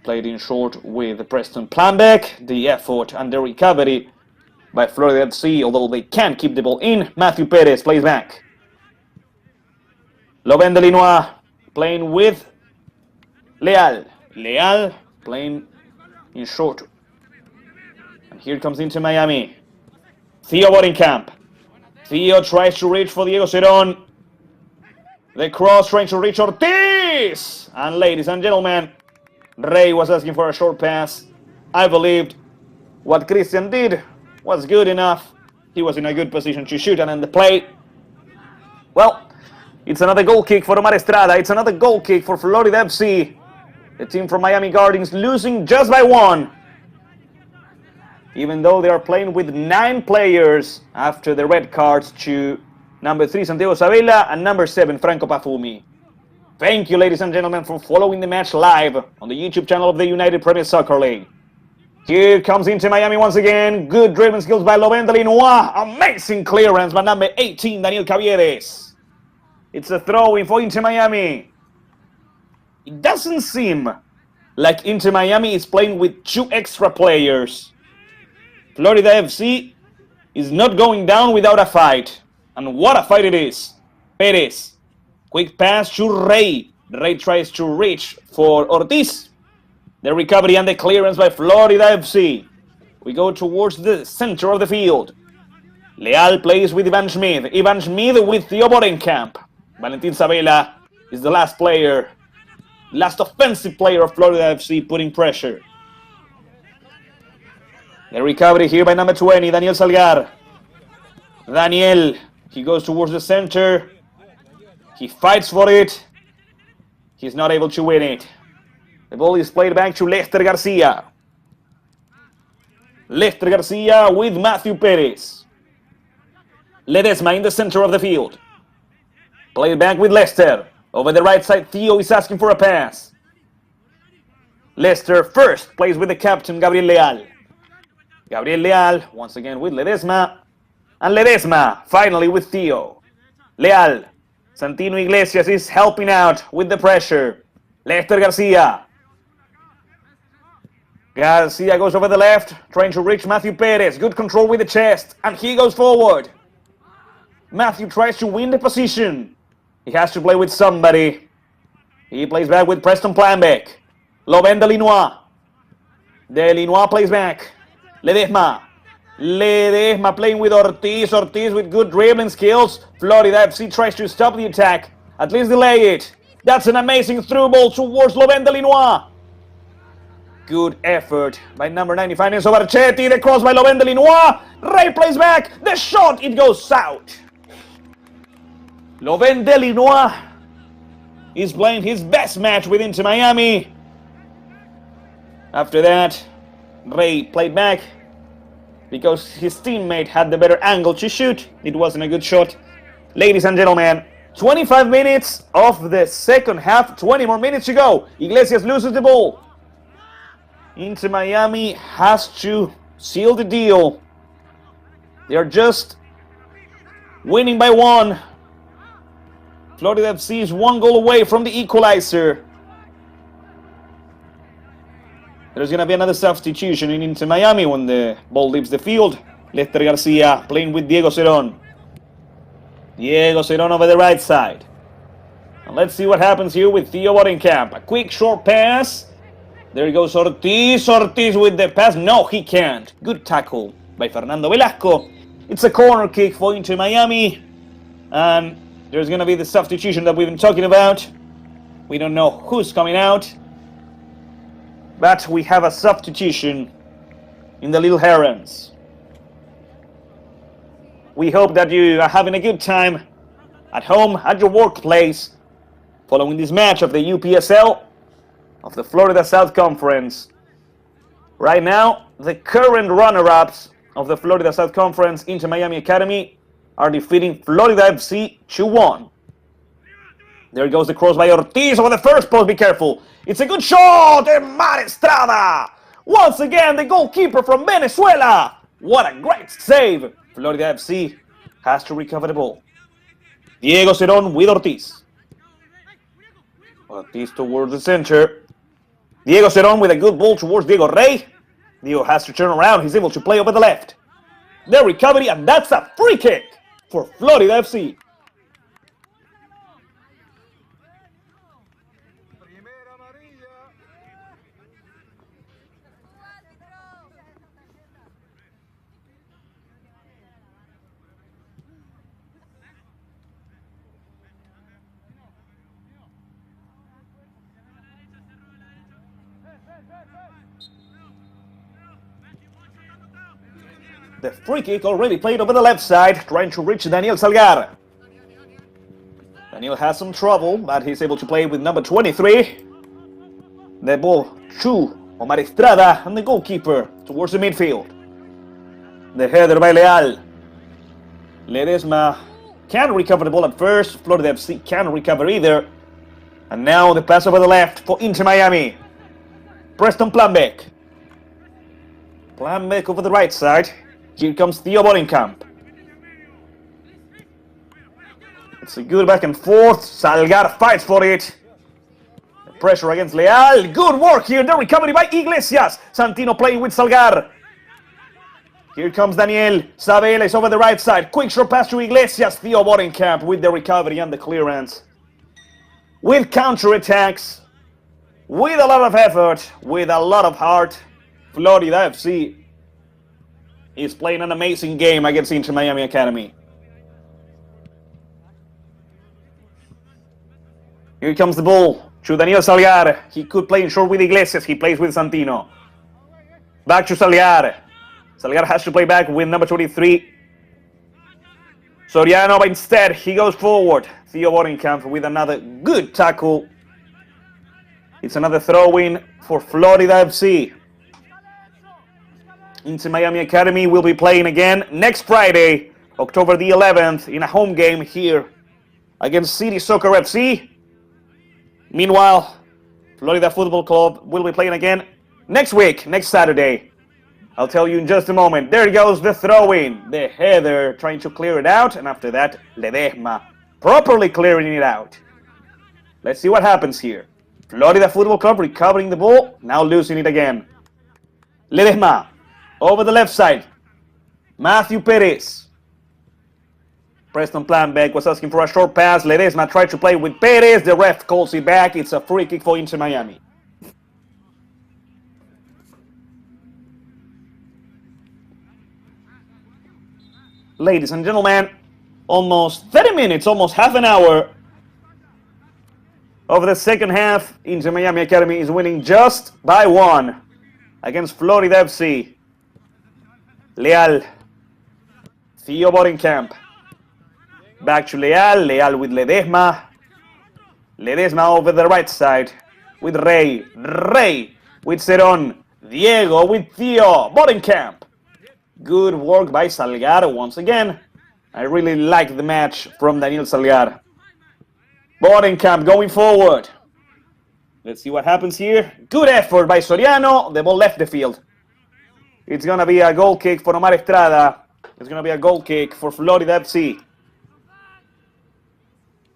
Played in short with Preston Planbeck. The effort and the recovery by Florida FC, although they can't keep the ball in. Matthew Perez plays back. Loben de Linois playing with Leal. Leal playing in short. And here comes Inter Miami. Theo Bodenkamp. Theo tries to reach for Diego Cerón. The cross trying to reach Ortiz. And ladies and gentlemen, Rey was asking for a short pass. I believed what Christian did was good enough. He was in a good position to shoot and end the play. Well, it's another goal kick for Omar Estrada. It's another goal kick for Florida FC. The team from Miami Gardens losing just by 1. Even though they are playing with 9 players after the red cards to number 3, Santiago Sabella, and number 7, Franco Pafumi. Thank you, ladies and gentlemen, for following the match live on the YouTube channel of the United Premier Soccer League. Here comes Inter Miami once again. Good dribbling skills by Loben de Linois. Amazing clearance by number 18, Daniel Caviedes. It's a throw-in for Inter Miami. It doesn't seem like Inter Miami is playing with 2 extra players. Florida FC is not going down without a fight. And what a fight it is. Perez. Quick pass to Rey. Rey tries to reach for Ortiz. The recovery and the clearance by Florida FC. We go towards the center of the field. Leal plays with Ivan Schmid. Ivan Schmid with Theo Bodenkamp. Valentin Sabella is the last player. Last offensive player of Florida FC putting pressure. The recovery here by number 20, Daniel Salgar. Daniel, he goes towards the center. He fights for it. He's not able to win it. The ball is played back to Lester Garcia. Lester Garcia with Matthew Perez. Ledesma in the center of the field. Played back with Lester. Over the right side, Theo is asking for a pass. Lester first plays with the captain, Gabriel Leal. Gabriel Leal, once again with Ledesma. And Ledesma, finally with Theo. Leal. Santino Iglesias is helping out with the pressure. Lester Garcia. Garcia goes over the left, trying to reach Matthew Perez. Good control with the chest, and he goes forward. Matthew tries to win the position. He has to play with somebody. He plays back with Preston Planbeck. Loben de Linois. De Linois plays back. Ledesma. Ledesma playing with Ortiz. Ortiz with good dribbling skills. Florida FC tries to stop the attack. At least delay it. That's an amazing through ball towards Loben de Linois. Good effort by number 95, Enzo Bacchetti. The cross by Loben de Linois. Rey plays back. The shot, it goes out. Loben de Linois is playing his best match with Inter Miami. After that, Rey played back because his teammate had the better angle to shoot. It wasn't a good shot. Ladies and gentlemen, 25 minutes of the second half, 20 more minutes to go. Iglesias loses the ball. Inter Miami has to seal the deal. They are just winning by 1. Florida FC is 1 goal away from the equalizer. There's going to be another substitution in Inter Miami when the ball leaves the field. Lester Garcia playing with Diego Cerón. Diego Cerón over the right side. And let's see what happens here with Theo Bodenkamp. A quick short pass. There goes Ortiz. Ortiz with the pass. No, he can't. Good tackle by Fernando Velasco. It's a corner kick for Inter Miami. And there's going to be the substitution that we've been talking about. We don't know who's coming out. But we have a substitution in the Little Herons. We hope that you are having a good time at home, at your workplace, following this match of the UPSL of the Florida South Conference. Right now, the current runner-ups of the Florida South Conference, Inter Miami Academy, are defeating Florida FC 2-1. There goes the cross by Ortiz over the first post. Be careful. It's a good shot. And Mar Estrada. Once again, the goalkeeper from Venezuela. What a great save. Florida FC has to recover the ball. Diego Cerón with Ortiz. Ortiz towards the center. Diego Cerón with a good ball towards Diego Rey. Diego has to turn around. He's able to play over the left. The recovery, and that's a free kick for Florida FC. The free kick already played over the left side, trying to reach Daniel Salgar. Daniel has some trouble, but he's able to play with number 23. The ball to Omar Estrada and the goalkeeper towards the midfield. The header by Leal. Ledesma can't recover the ball at first. Florida FC can't recover either. And now the pass over the left for Inter Miami. Preston Planbeck. Planbeck over the right side. Here comes Theo Bodenkamp. It's a good back and forth. Salgar fights for it. The pressure against Leal. Good work here. The recovery by Iglesias. Santino playing with Salgar. Here comes Daniel. Sabela is over the right side. Quick short pass to Iglesias. Theo Bodenkamp with the recovery and the clearance. With counter-attacks. With a lot of effort. With a lot of heart. Florida FC is playing an amazing game against Inter Miami Academy. Here comes the ball to Daniel Salgar. He could play in short with Iglesias. He plays with Santino. Back to Salgar. Salgar has to play back with number 23. Soriano, but instead he goes forward. Theo Bodenkamp with another good tackle. It's another throw-in for Florida FC. Inter Miami Academy will be playing again next Friday, October the 11th, in a home game here against City Soccer FC. Meanwhile, Florida Football Club will be playing again next week, next Saturday. I'll tell you in just a moment. There goes the throw-in, the header trying to clear it out, and after that, Ledesma properly clearing it out. Let's see what happens here. Florida Football Club recovering the ball, now losing it again. Ledesma. Over the left side, Matthew Perez. Preston Planbeck was asking for a short pass. Ledesma tried to play with Perez. The ref calls it back. It's a free kick for Inter Miami. Ladies and gentlemen, almost 30 minutes, almost half an hour of the second half. Inter Miami Academy is winning just by 1 against Florida FC. Leal. Theo Bodenkamp. Back to Leal. Leal with Ledesma. Ledesma over the right side with Rey. Rey with Cerón. Diego with Theo Bodenkamp. Good work by Salgar once again. I really like the match from Daniel Salgar. Bodenkamp going forward. Let's see what happens here. Good effort by Soriano. The ball left the field. It's going to be a goal kick for Omar Estrada. It's going to be a goal kick for Florida FC.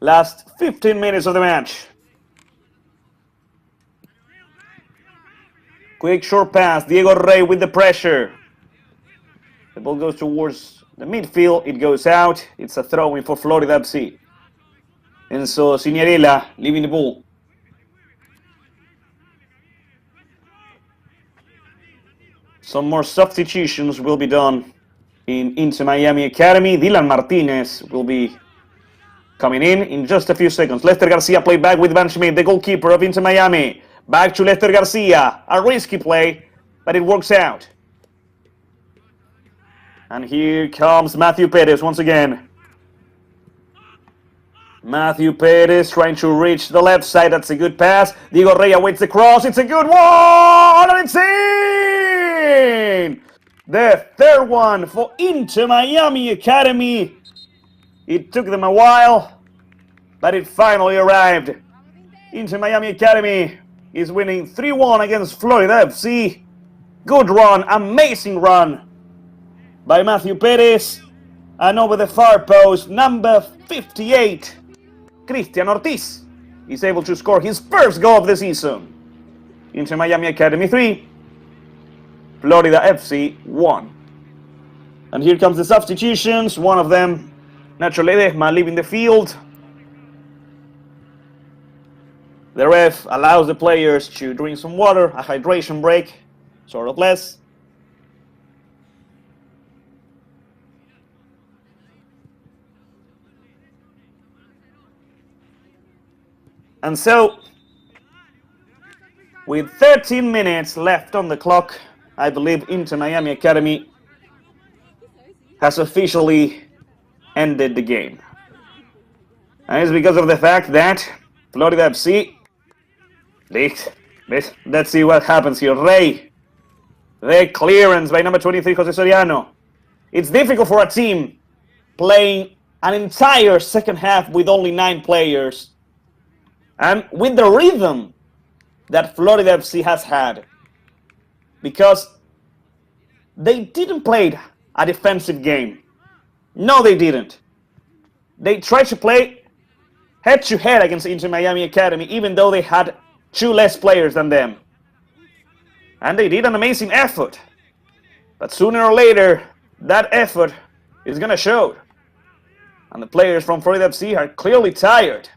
last 15 minutes of the match. Quick short pass, Diego Rey with the pressure. The ball goes towards the midfield, it goes out. It's a throw-in for Florida FC. Enzo Signorella leaving the ball. Some more substitutions will be done in Inter Miami Academy. Dylan Martinez will be coming in just a few seconds. Lester Garcia played back with Van Schmidt, the goalkeeper of Inter Miami. Back to Lester Garcia. A risky play, but it works out. And here comes Matthew Perez once again. Matthew Perez trying to reach the left side. That's a good pass. Diego Rey awaits the cross. It's a good one! And it's in! The third one for Inter Miami Academy. It took them a while, but it finally arrived. Inter Miami Academy is winning 3-1 against Florida FC. Good run, amazing run by Matthew Perez. And over the far post, number 58, Cristian Ortiz, is able to score his first goal of the season. Inter Miami Academy 3, Florida FC 1. And here comes the substitutions. One of them, Nacho Ledesma, leaving the field. The ref allows the players to drink some water, a hydration break, sort of less. And so, with 13 minutes left on the clock, I believe Inter Miami Academy has officially ended the game. And it's because of the fact that Florida FC, let's see what happens here. Rey, the clearance by number 23, Jose Soriano. It's difficult for a team playing an entire second half with only 9 players. And with the rhythm that Florida FC has had, because they didn't play a defensive game. No, they didn't. They tried to play head-to-head against Inter Miami Academy, even though they had 2 less players than them. And they did an amazing effort. But sooner or later, that effort is going to show. And the players from Florida FC are clearly tired.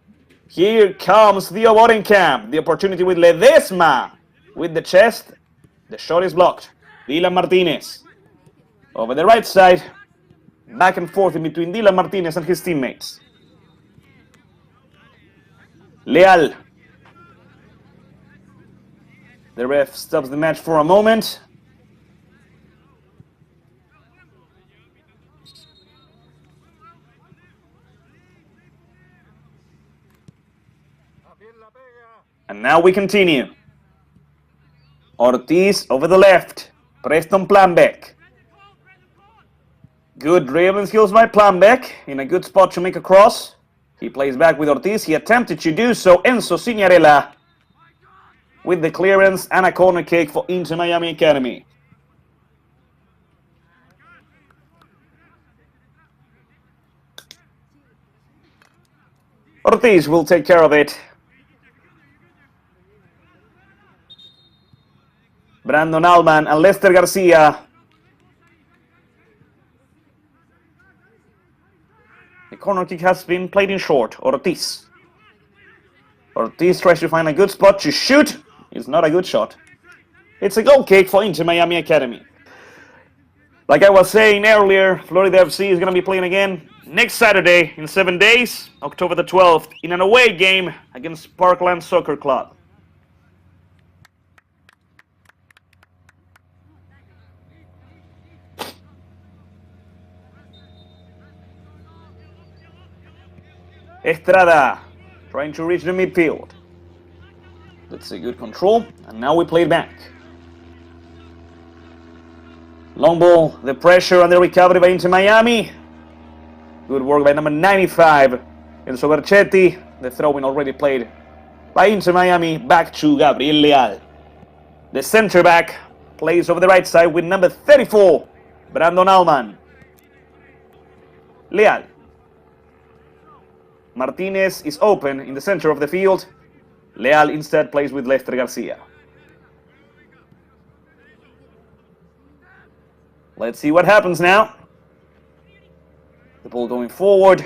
Here comes Theo Bodenkamp. The opportunity with Ledesma. With the chest. The shot is blocked. Dylan Martinez. Over the right side. Back and forth in between Dylan Martinez and his teammates. Leal. The ref stops the match for a moment. And now we continue. Ortiz over the left. Preston Planbeck. Good dribbling skills by Planbeck. In a good spot to make a cross. He plays back with Ortiz. He attempted to do so. Enzo Signorella with the clearance and a corner kick for Inter Miami Academy. Ortiz will take care of it. Brandon Allman and Lester Garcia. The corner kick has been played in short. Ortiz. Ortiz tries to find a good spot to shoot. It's not a good shot. It's a goal kick for Inter Miami Academy. Like I was saying earlier, Florida FC is going to be playing again next Saturday in 7 days, October the 12th, in an away game against Parkland Soccer Club. Estrada trying to reach the midfield. That's a good control, and now we play it back. Long ball, the pressure and the recovery by Inter Miami. Good work by number 95, Enzo Berchetti. The throw-in already played by Inter Miami, back to Gabriel Leal. The center back plays over the right side with number 34, Brandon Allman. Leal. Martinez is open in the center of the field. Leal instead plays with Lester Garcia. Let's see what happens now. The ball going forward.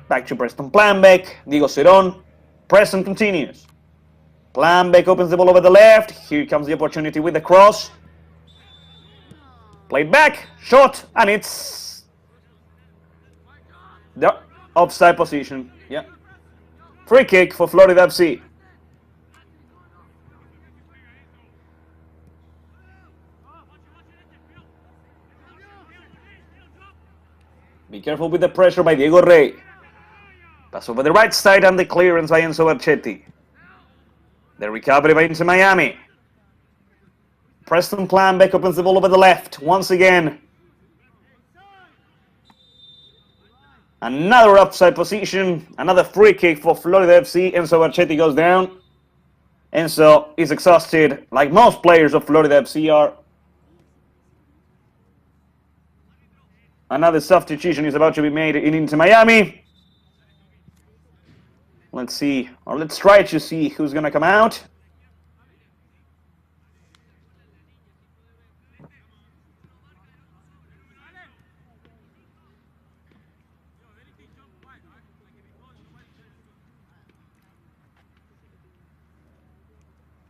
Back to Preston Planbeck. Diego Cerón. Preston continues. Planbeck opens the ball over the left. Here comes the opportunity with the cross. Played back. Shot. And it's the offside position. Yeah. Free kick for Florida FC. Be careful with the pressure by Diego Rey. Pass over the right side and the clearance by Enzo Barchetti. The recovery by Inter Miami. Preston Planbeck opens the ball over the left once again. Another offside position. Another free kick for Florida FC. Enzo Barchetti goes down. Enzo is exhausted, like most players of Florida FC are. Another substitution is about to be made in Inter Miami. Let's see, or let's try to see who's going to come out.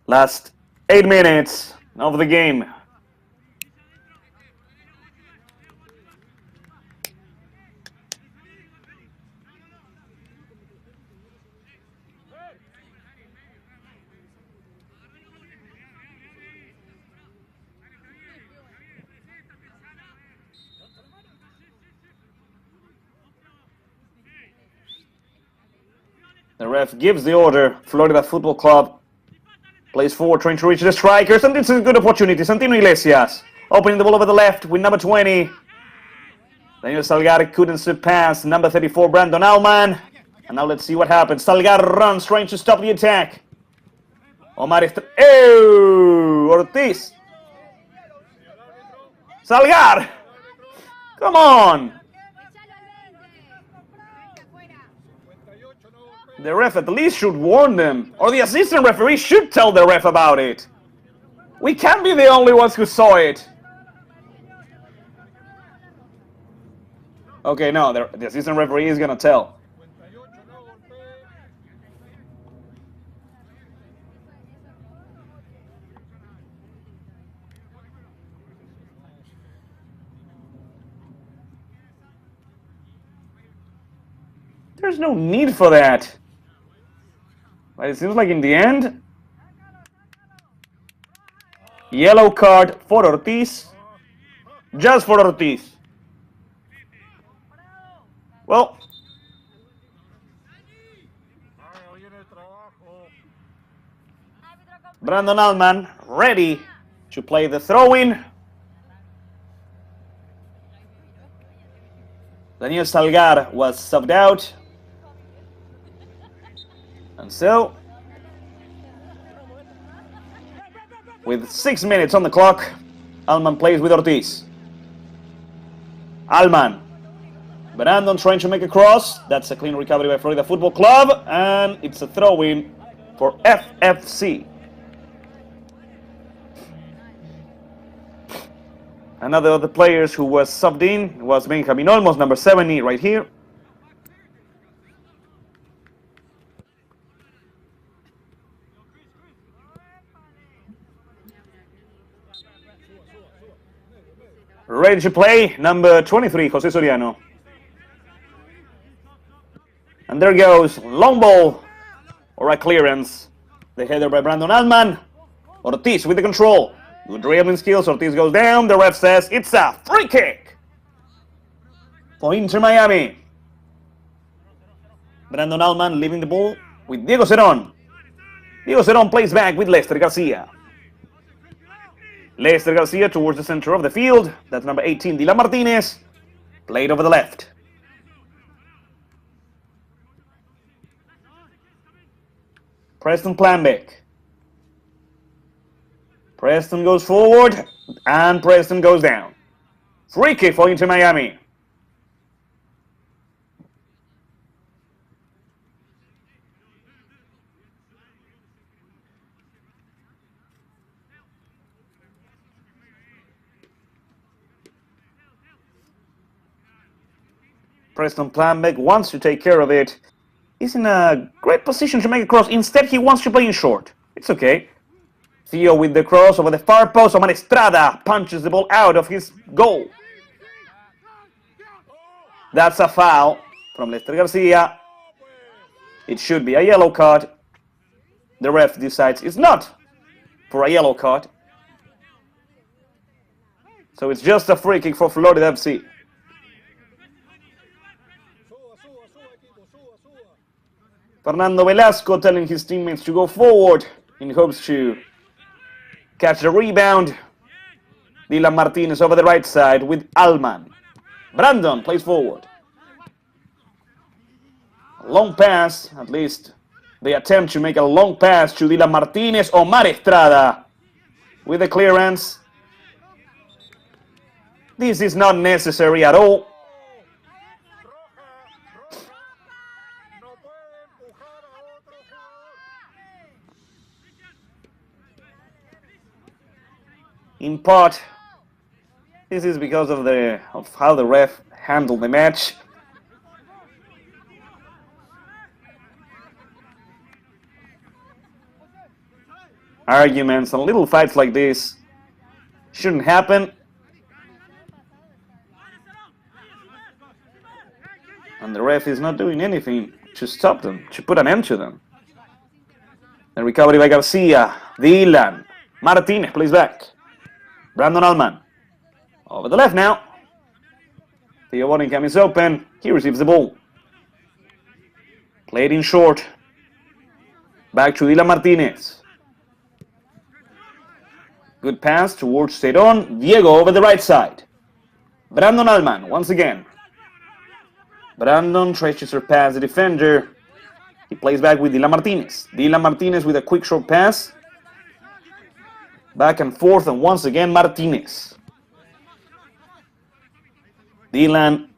Last 8 minutes of the game. The ref gives the order. Florida Football Club plays forward, trying to reach the strikers, and it's a good opportunity. Santino Iglesias opening the ball over the left with number 20. Daniel Salgar couldn't surpass number 34, Brandon Alman. And now let's see what happens. Salgar runs, trying to stop the attack. Omar Ortiz. Salgar! Come on! The ref at least should warn them, or the assistant referee should tell the ref about it. We can't be the only ones who saw it. Okay, no, the assistant referee is gonna tell. There's no need for that. But it seems like in the end, yellow card for Ortiz. Just for Ortiz. Well, Brandon Alman ready to play the throw-in. Daniel Salgar was subbed out. And so, with 6 minutes on the clock, Alman plays with Ortiz. Alman. Brandon trying to make a cross. That's a clean recovery by Florida Football Club. And it's a throw-in for FFC. Another of the players who was subbed in was Benjamin Olmos, number 70, right here. Ready to play, number 23, Jose Soriano. And there goes, long ball, or a clearance. The header by Brandon Alman. Ortiz with the control. Good dribbling skills, Ortiz goes down. The ref says it's a free kick for Inter Miami. Brandon Alman leaving the ball with Diego Cerón. Diego Cerón plays back with Lester Garcia. Lester Garcia towards the center of the field. That's number 18, Dylan Martinez. Played over the left. Preston Planbeck. Preston goes forward, and Preston goes down. Free kick for Inter Miami. Preston Planbeck wants to take care of it. He's in a great position to make a cross. Instead, he wants to play in short. It's okay. Theo with the cross over the far post. Omar Estrada punches the ball out of his goal. That's a foul from Lester Garcia. It should be a yellow card. The ref decides it's not for a yellow card. So it's just a free kick for Florida FC. Fernando Velasco telling his teammates to go forward in hopes to catch the rebound. Dylan Martinez over the right side with Alman. Brandon plays forward. A long pass, at least they attempt to make a long pass to Dylan Martinez. Omar Estrada with the clearance. This is not necessary at all. In part, this is because of how the ref handled the match. Arguments and little fights like this shouldn't happen. And the ref is not doing anything to stop them, to put an end to them. The recovery by Garcia. Dylan Martinez plays back. Brandon Alman. Over the left now. Theo Waddingham is open. He receives the ball. Played in short. Back to Dylan Martinez. Good pass towards Ceron. Diego over the right side. Brandon Alman once again. Brandon tries to surpass the defender. He plays back with Dylan Martinez. Dylan Martinez with a quick short pass. Back and forth, and once again Martinez. Dylan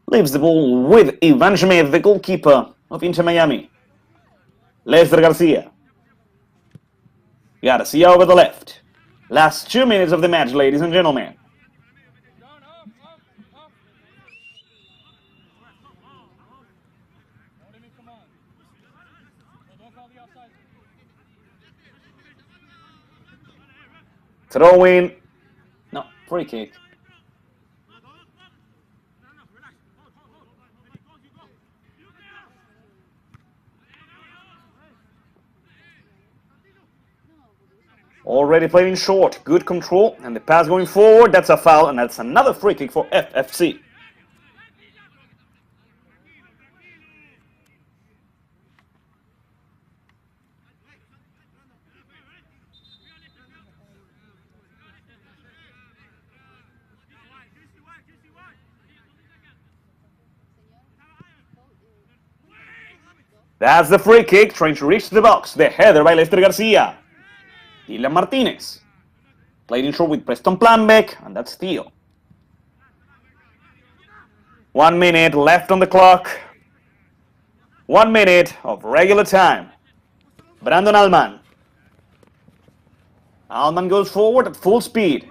leaves the ball with Ivan Schmidt, the goalkeeper of Inter Miami. Lester Garcia. Garcia over the left. Last 2 minutes of the match, ladies and gentlemen. Throw in. No, free kick. Already playing short. Good control. And the pass going forward. That's a foul. And that's another free kick for FFC. That's the free kick, trying to reach the box. The header by Lester Garcia. Dylan Martinez. Played in short with Preston Planbeck, and that's Theo. 1 minute left on the clock. 1 minute of regular time. Brandon Alman. Alman goes forward at full speed.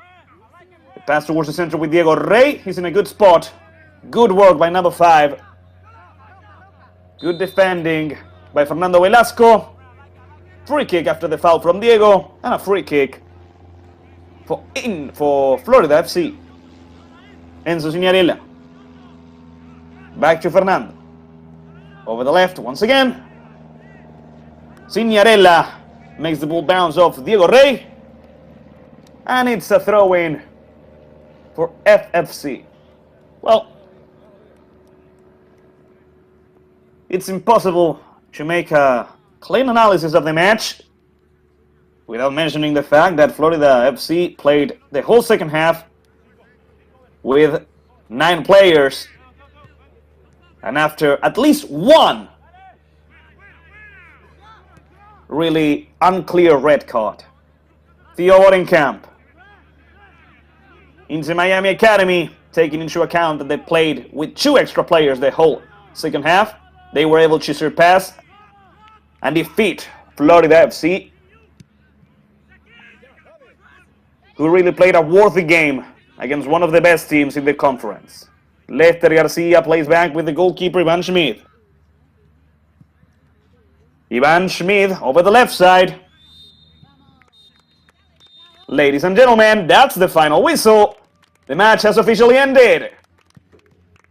The pass towards the center with Diego Rey. He's in a good spot. Good work by number 5. Good defending by Fernando Velasco. Free kick after the foul from Diego. And a free kick for Florida FC. Enzo Signorella. Back to Fernando. Over the left once again. Signorella makes the ball bounce off Diego Rey. And it's a throw-in for FFC. Well, it's impossible to make a clean analysis of the match without mentioning the fact that Florida FC played the whole second half with 9 players, and after at least one really unclear red card. Theo Waddingham, Inter Miami Academy, taking into account that they played with 2 extra players the whole second half, they were able to surpass and defeat Florida FC, who really played a worthy game against one of the best teams in the conference. Lester Garcia plays back with the goalkeeper Ivan Schmid. Ivan Schmid over the left side. Ladies and gentlemen, that's the final whistle. The match has officially ended.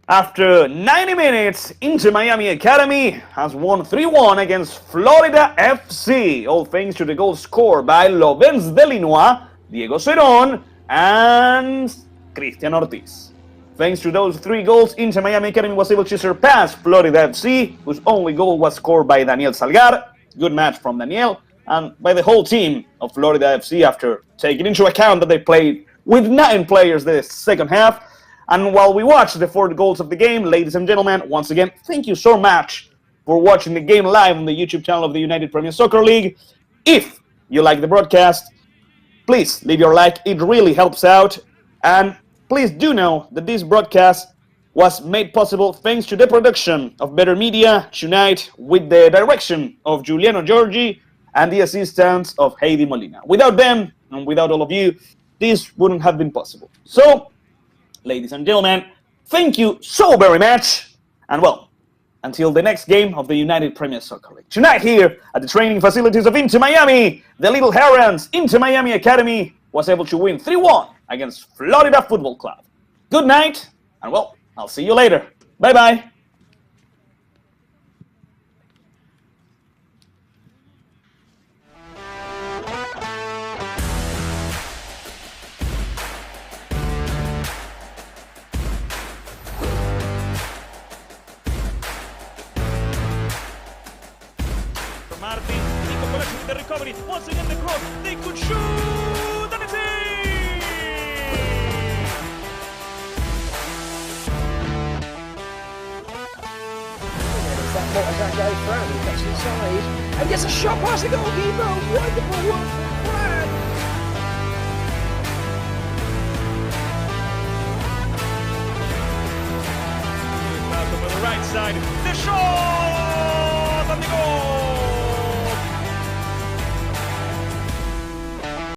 After 90 minutes, Inter Miami Academy has won 3-1 against Florida FC, all thanks to the goals scored by Lorenz Delinois, Diego Cerón, and Cristian Ortiz. Thanks to those 3 goals, Inter Miami Academy was able to surpass Florida FC, whose only goal was scored by Daniel Salgar. Good match from Daniel, and by the whole team of Florida FC after taking into account that they played with 9 players the second half. And while we watch the 4 goals of the game, ladies and gentlemen, once again, thank you so much for watching the game live on the YouTube channel of the United Premier Soccer League. If you like the broadcast, please leave your like, it really helps out. And please do know that this broadcast was made possible thanks to the production of Better Media tonight with the direction of Giuliano Giorgi and the assistance of Heidi Molina. Without them, and without all of you, this wouldn't have been possible. So, ladies and gentlemen, thank you so very much, and well, until the next game of the United Premier Soccer League. Tonight here at the training facilities of Inter Miami, the Little Herons, Inter Miami Academy, was able to win 3-1 against Florida Football Club. Good night, and well, I'll see you later. Bye-bye. Martin, Nico collection with the recovery. Once again the cross. They could shoot, and it's in! It's that Acad goes through, he gets inside, and gets a shot past the goalkeeper. Wonderful work from Brad. Malcolm on the right side. The shot!